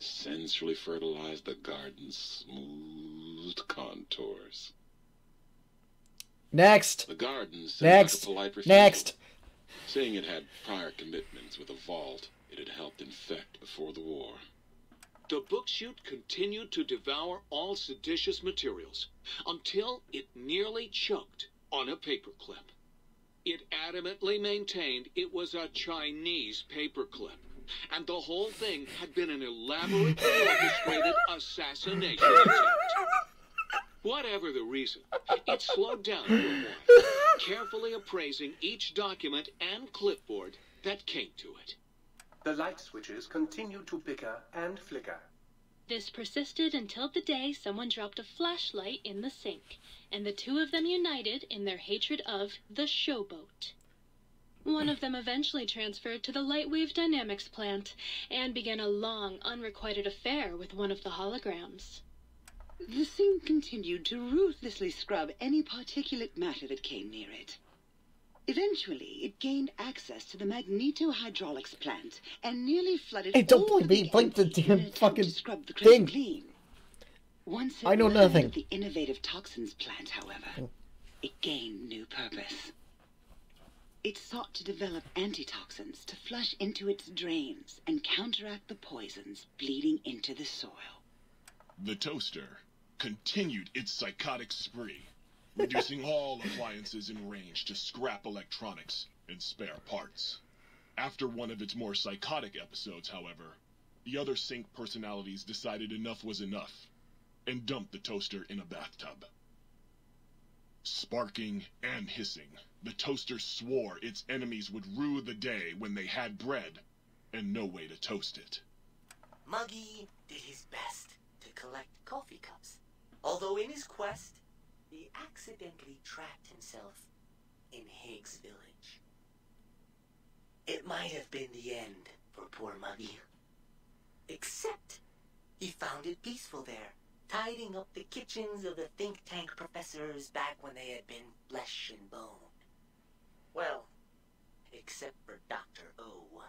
S5: sensually fertilize the garden's smooth contours.
S1: Next!
S5: The garden sent back a polite refusal,
S1: Next!
S5: saying it had prior commitments with a vault it had helped infect before the war.
S10: The book chute continued to devour all seditious materials until it nearly choked on a paperclip. It adamantly maintained it was a Chinese paperclip, and the whole thing had been an elaborately orchestrated assassination attempt. Whatever the reason, it slowed down for a while, carefully appraising each document and clipboard that came to it.
S9: The light switches continued to bicker and flicker.
S11: This persisted until the day someone dropped a flashlight in the sink, and the two of them united in their hatred of the showboat. One of them eventually transferred to the Lightwave Dynamics plant, and began a long, unrequited affair with one of the holograms.
S12: The sink continued to ruthlessly scrub any particulate matter that came near it. Eventually, it gained access to the magneto-hydraulics plant and nearly flooded all of the
S1: blink the damn fucking
S12: scrub the
S1: thing.
S12: clean. Once it
S1: I know
S12: landed
S1: nothing.
S12: at the innovative toxins plant, however, it gained new purpose. It sought to develop antitoxins to flush into its drains and counteract the poisons bleeding into the soil.
S7: The toaster continued its psychotic spree, reducing all appliances in range to scrap electronics and spare parts. After one of its more psychotic episodes, however, the other Sync personalities decided enough was enough, and dumped the toaster in a bathtub. Sparking and hissing, the toaster swore its enemies would rue the day when they had bread and no way to toast it.
S13: Muggy did his best to collect coffee cups, although in his quest, he accidentally trapped himself in Higgs Village. It might have been the end for poor Muggy. Except he found it peaceful there, tidying up the kitchens of the think tank professors back when they had been flesh and bone. Well, except for Dr. O,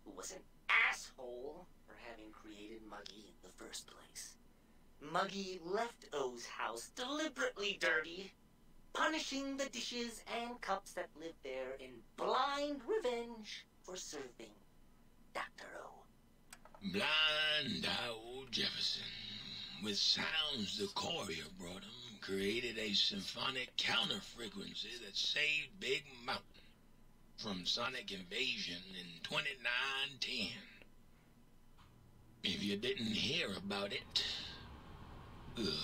S13: who was an asshole for having created Muggy in the first place. Muggy left O's house deliberately dirty, punishing the dishes and cups that lived there in blind revenge for serving Dr. O.
S14: Blind old Jefferson, with sounds the courier brought him, created a symphonic counter-frequency that saved Big Mountain from sonic invasion in 2910. If you didn't hear about it, good.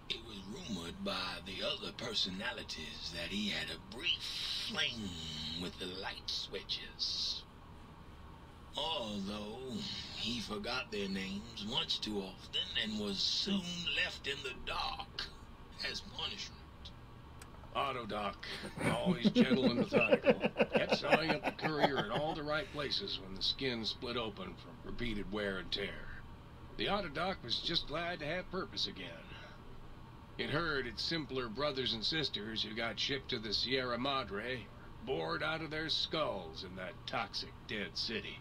S14: It was rumored by the other personalities that he had a brief fling with the light switches. Although he forgot their names once too often and was soon left in the dark as punishment.
S7: Autodoc, always gentle and methodical, kept sewing up the courier in all the right places when the skin split open from repeated wear and tear. The Autodoc was just glad to have purpose again. It heard its simpler brothers and sisters who got shipped to the Sierra Madre bored out of their skulls in that toxic dead city.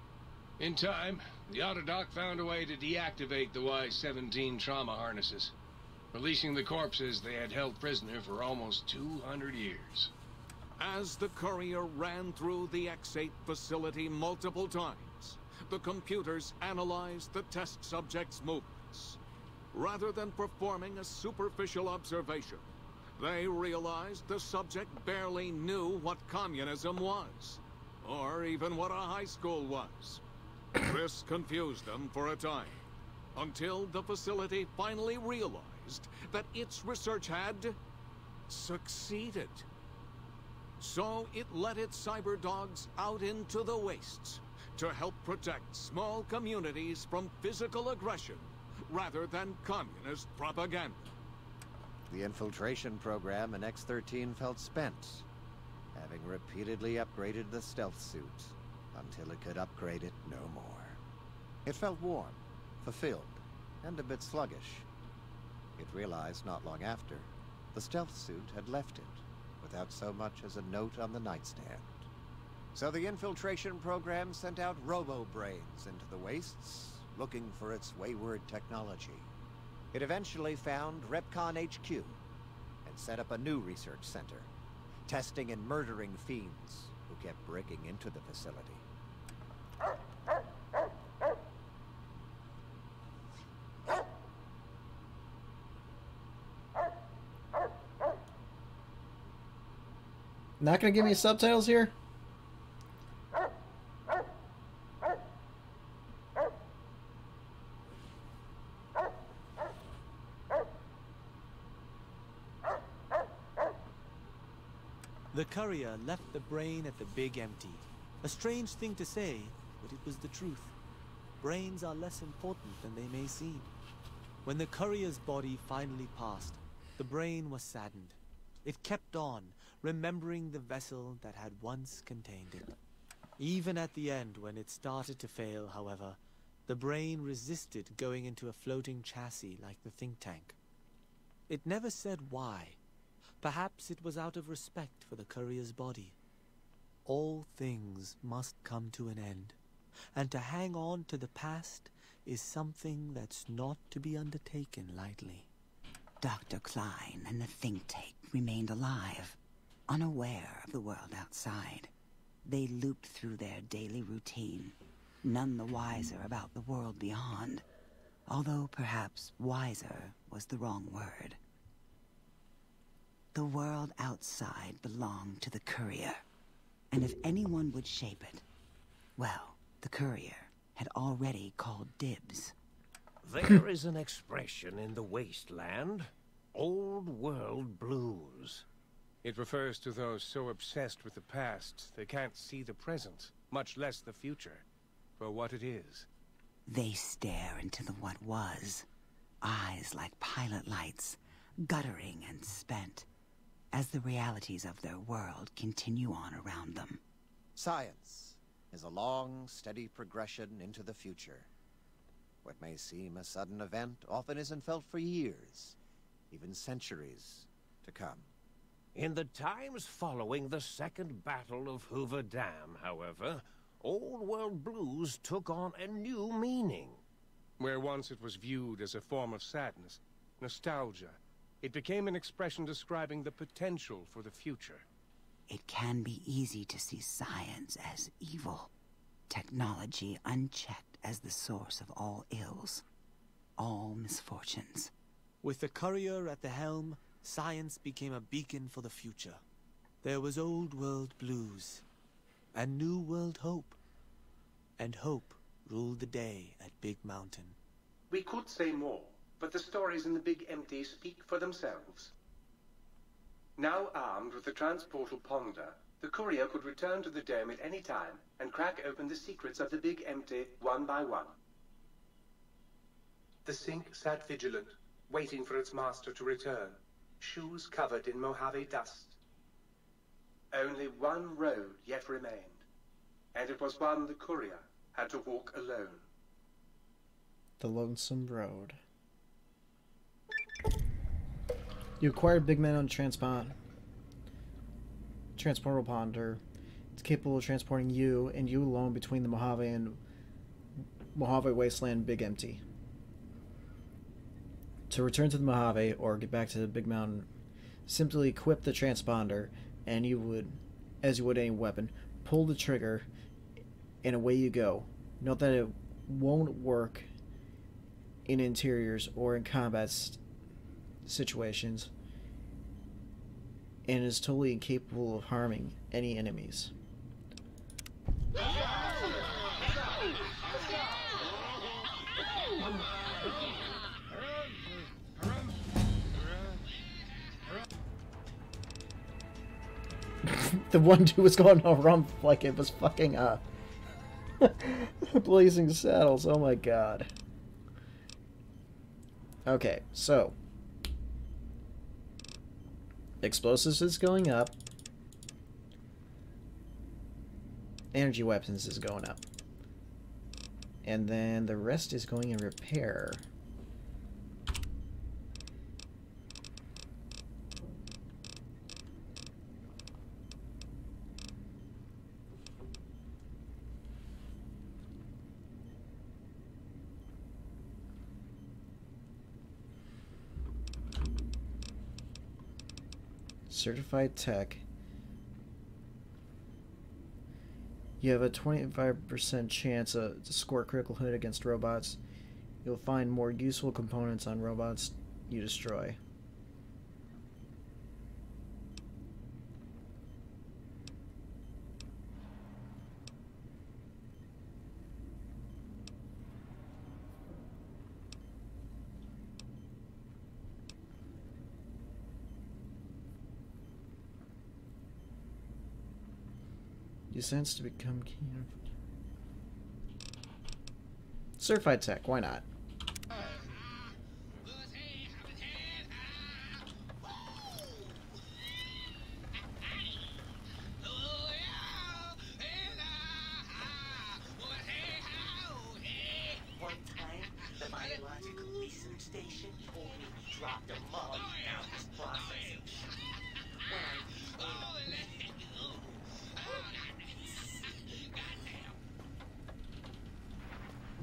S7: In time, the Autodoc found a way to deactivate the Y-17 trauma harnesses, releasing the corpses they had held prisoner for almost 200 years.
S15: As the courier ran through the X-8 facility multiple times, the computers analyzed the test subject's movements. Rather than performing a superficial observation, they realized the subject barely knew what communism was. or even what a high school was. This confused them for a time, until the facility finally realized that its research had succeeded. So it let its cyber dogs out into the wastes to help protect small communities from physical aggression rather than communist propaganda.
S16: The infiltration program in X-13 felt spent, having repeatedly upgraded the stealth suit until it could upgrade it no more. It felt warm, fulfilled, and a bit sluggish. It realized not long after, the stealth suit had left it, without so much as a note on the nightstand. So the infiltration program sent out robo-brains into the wastes, looking for its wayward technology. It eventually found Repcon HQ, and set up a new research center, testing and murdering fiends who kept breaking into the facility.
S1: Not gonna give me subtitles here?
S17: The courier left the brain at the Big Empty. A strange thing to say, but it was the truth. Brains are less important than they may seem. When the courier's body finally passed, the brain was saddened. It kept on, remembering the vessel that had once contained it. Even at the end, when it started to fail, however, the brain resisted going into a floating chassis like the think tank. It never said why. Perhaps it was out of respect for the courier's body. All things must come to an end, and to hang on to the past is something that's not to be undertaken lightly.
S12: Dr. Klein and the think tank remained alive, unaware of the world outside. They looped through their daily routine, none the wiser about the world beyond, although perhaps wiser was the wrong word. The world outside belonged to the courier, and if anyone would shape it, well, the courier had already called dibs.
S8: There is an expression in the wasteland, old world blues.
S18: It refers to those so obsessed with the past they can't see the present, much less the future, for what it is.
S12: They stare into the what was, eyes like pilot lights, guttering and spent, as the realities of their world continue on around them.
S16: Science is a long, steady progression into the future. What may seem a sudden event often isn't felt for years, even centuries to come.
S8: In the times following the Second Battle of Hoover Dam, however, old world blues took on a new meaning.
S18: Where once it was viewed as a form of sadness, nostalgia, it became an expression describing the potential for the future.
S12: It can be easy to see science as evil, technology unchecked as the source of all ills, all misfortunes.
S17: With the courier at the helm, science became a beacon for the future. There was old world blues, and new world hope. And hope ruled the day at Big Mountain.
S9: We could say more, but the stories in the Big Empty speak for themselves. Now armed with the transportal Ponder, the courier could return to the dome at any time and crack open the secrets of the Big Empty one by one. The sink sat vigilant, waiting for its master to return, shoes covered in Mojave dust. Only one road yet remained, and it was one the courier had to walk alone.
S1: The Lonesome Road. You acquired Big Man on Transportal Ponder. It's capable of transporting you and you alone between the Mojave and Mojave Wasteland Big Empty. To return to the Mojave or get back to the Big Mountain, simply equip the transponder and you would, as you would any weapon, pull the trigger and away you go. Note that it won't work in interiors or in combat situations and is totally incapable of harming any enemies. The one dude was going on rump like it was fucking Blazing Saddles. Oh my god. Okay, so explosives is going up. Energy weapons is going up. And then the rest is going in repair. Certified tech. You have a 25% chance to score critical hit against robots. You'll find more useful components on robots you destroy. You sense to become keen. Certified tech, why not?
S13: One time, the biological research station told me he dropped a mug down his processing chute.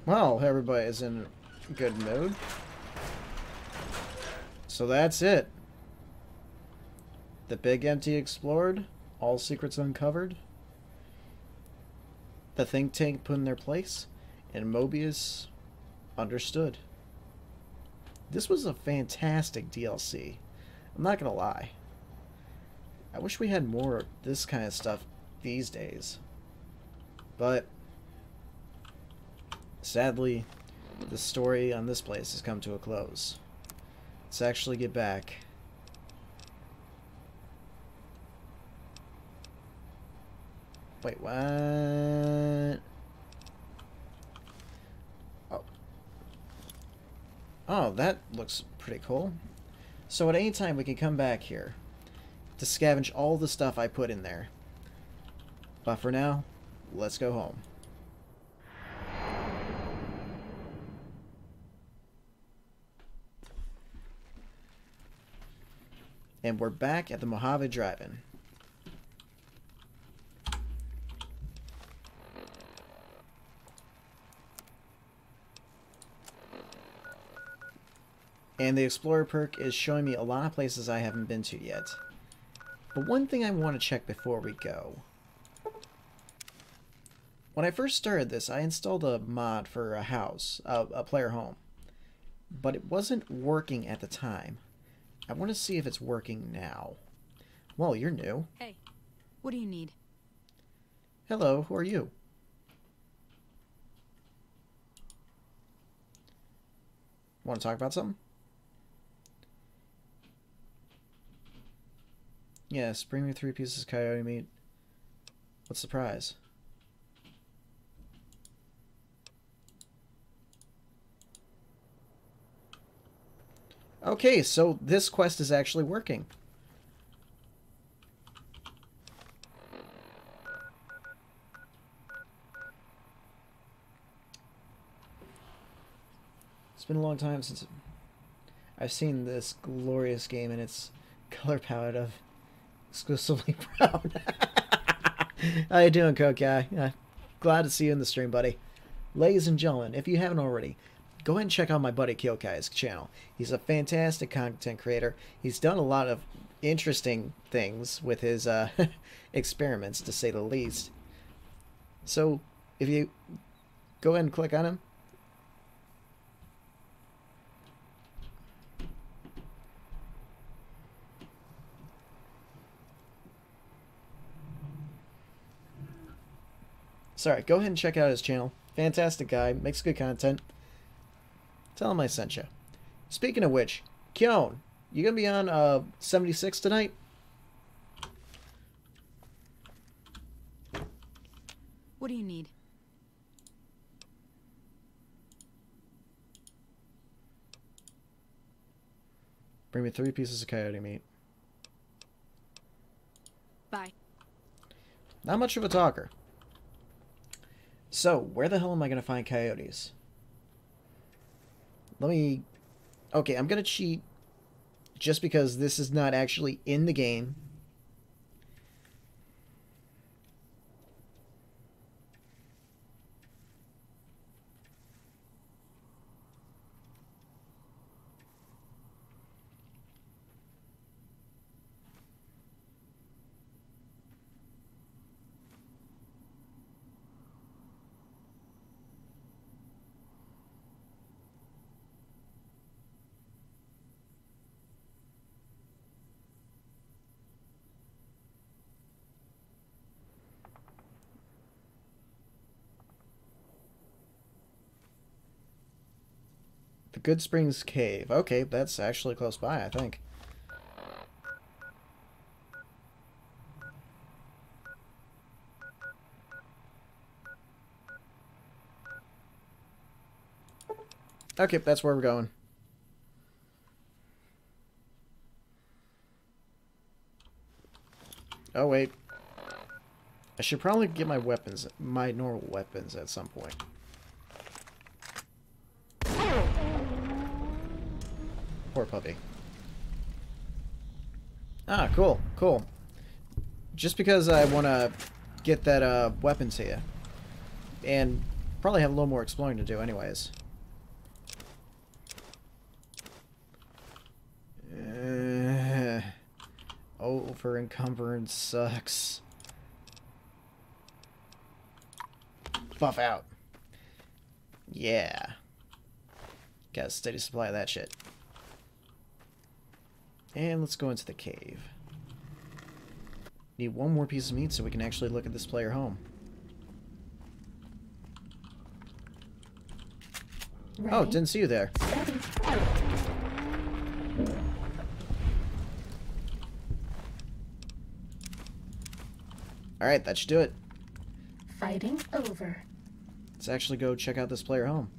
S1: Well, everybody is in a good mood. So that's it. The big empty explored, all secrets uncovered, the think tank put in their place, and Mobius understood. This was a fantastic DLC. I'm not gonna lie. I wish we had more of this kind of stuff these days. But sadly, the story on this place has come to a close. Let's actually get back. Wait, what? Oh. Oh, that looks pretty cool. So at any time we can come back here to scavenge all the stuff I put in there. But for now, let's go home. And we're back at the Mojave Drive-In. And the Explorer perk is showing me a lot of places I haven't been to yet. But one thing I want to check before we go. When I first started this, I installed a mod for a house, a player home. But it wasn't working at the time. I want to see if it's working now. Well, you're new.
S19: Hey, what do you need?
S1: Hello, who are you? Want to talk about something? Yes, bring me 3 pieces of coyote meat. What's the prize? Okay, so this quest is actually working. It's been a long time since I've seen this glorious game in its color palette of exclusively brown. How you doing, Coke Guy? Glad to see you in the stream, buddy. Ladies and gentlemen, if you haven't already, go ahead and check out my buddy Kyokai's channel. He's a fantastic content creator. He's done a lot of interesting things with his experiments, to say the least. So, if you go ahead and click on him. Sorry, go ahead and check out his channel. Fantastic guy, makes good content. Tell him I sent you. Speaking of which, Kyon, you gonna be on 76 tonight?
S19: What do you need?
S1: Bring me 3 pieces of coyote meat.
S19: Bye.
S1: Not much of a talker. So, where the hell am I going to find coyotes? Let me... Okay, I'm going to cheat just because this is not actually in the game. The Good Springs Cave. Okay, that's actually close by, I think. Okay, that's where we're going. Oh, wait. I should probably get my weapons, my normal weapons at some point. Poor puppy. Ah, cool, cool. Just because I want to get that weapon to you. And probably have a little more exploring to do anyways. Over encumbrance sucks. Buff out. Yeah. Got a steady supply of that shit. And let's go into the cave. Need one more piece of meat so we can actually look at this player home. Ready? Oh, didn't see you there. Alright, that should do it.
S2: Fighting over.
S1: Let's actually go check out this player home.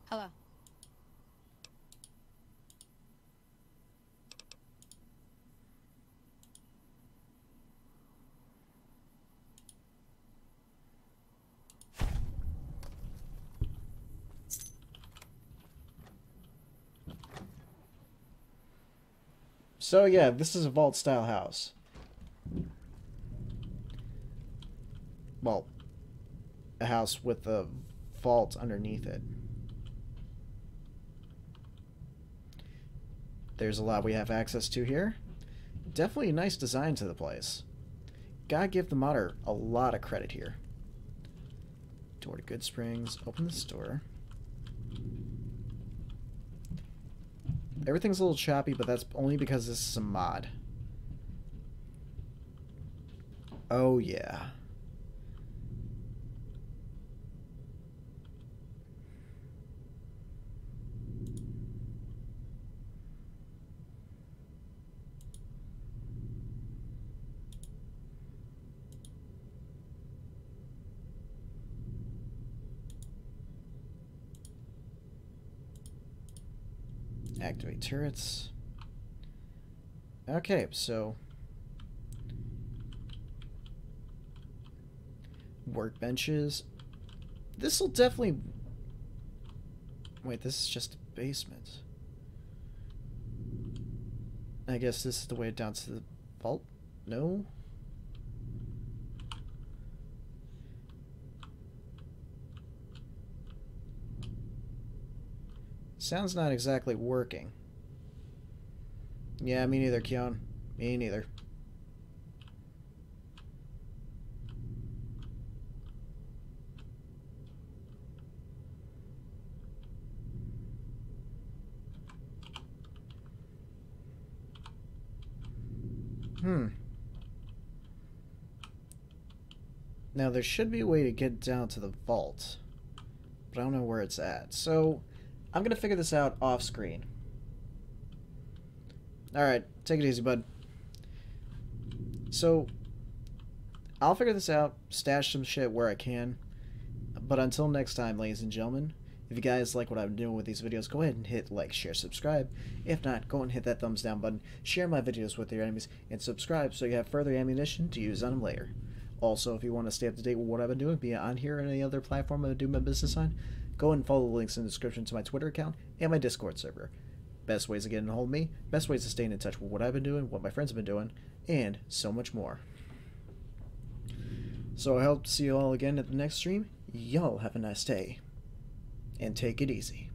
S19: Hello.
S1: So yeah, this is a vault-style house. Well, a house with a vault underneath it. There's a lot we have access to here. Definitely a nice design to the place. Gotta give the modder a lot of credit here. Door to Good Springs. Open this door. Everything's a little choppy, but that's only because this is a mod. Oh, yeah. Activate turrets. Okay, so workbenches. This will definitely... Wait, this is just a basement. I guess this is the way down to the vault? No? Sounds not exactly working. Yeah, me neither, Kyon. Me neither. Now, there should be a way to get down to the vault, but I don't know where it's at. So, I'm going to figure this out off screen. Alright, take it easy, bud. So, I'll figure this out, stash some shit where I can. But until next time, ladies and gentlemen, if you guys like what I'm doing with these videos, go ahead and hit like, share, subscribe. If not, go and hit that thumbs down button, share my videos with your enemies, and subscribe so you have further ammunition to use on them later. Also, if you want to stay up to date with what I've been doing, be it on here or any other platform I do my business on, go ahead and follow the links in the description to my Twitter account and my Discord server. Best ways to get in hold of me, best ways to stay in touch with what I've been doing, what my friends have been doing, and so much more. So I hope to see you all again at the next stream. Y'all have a nice day, and take it easy.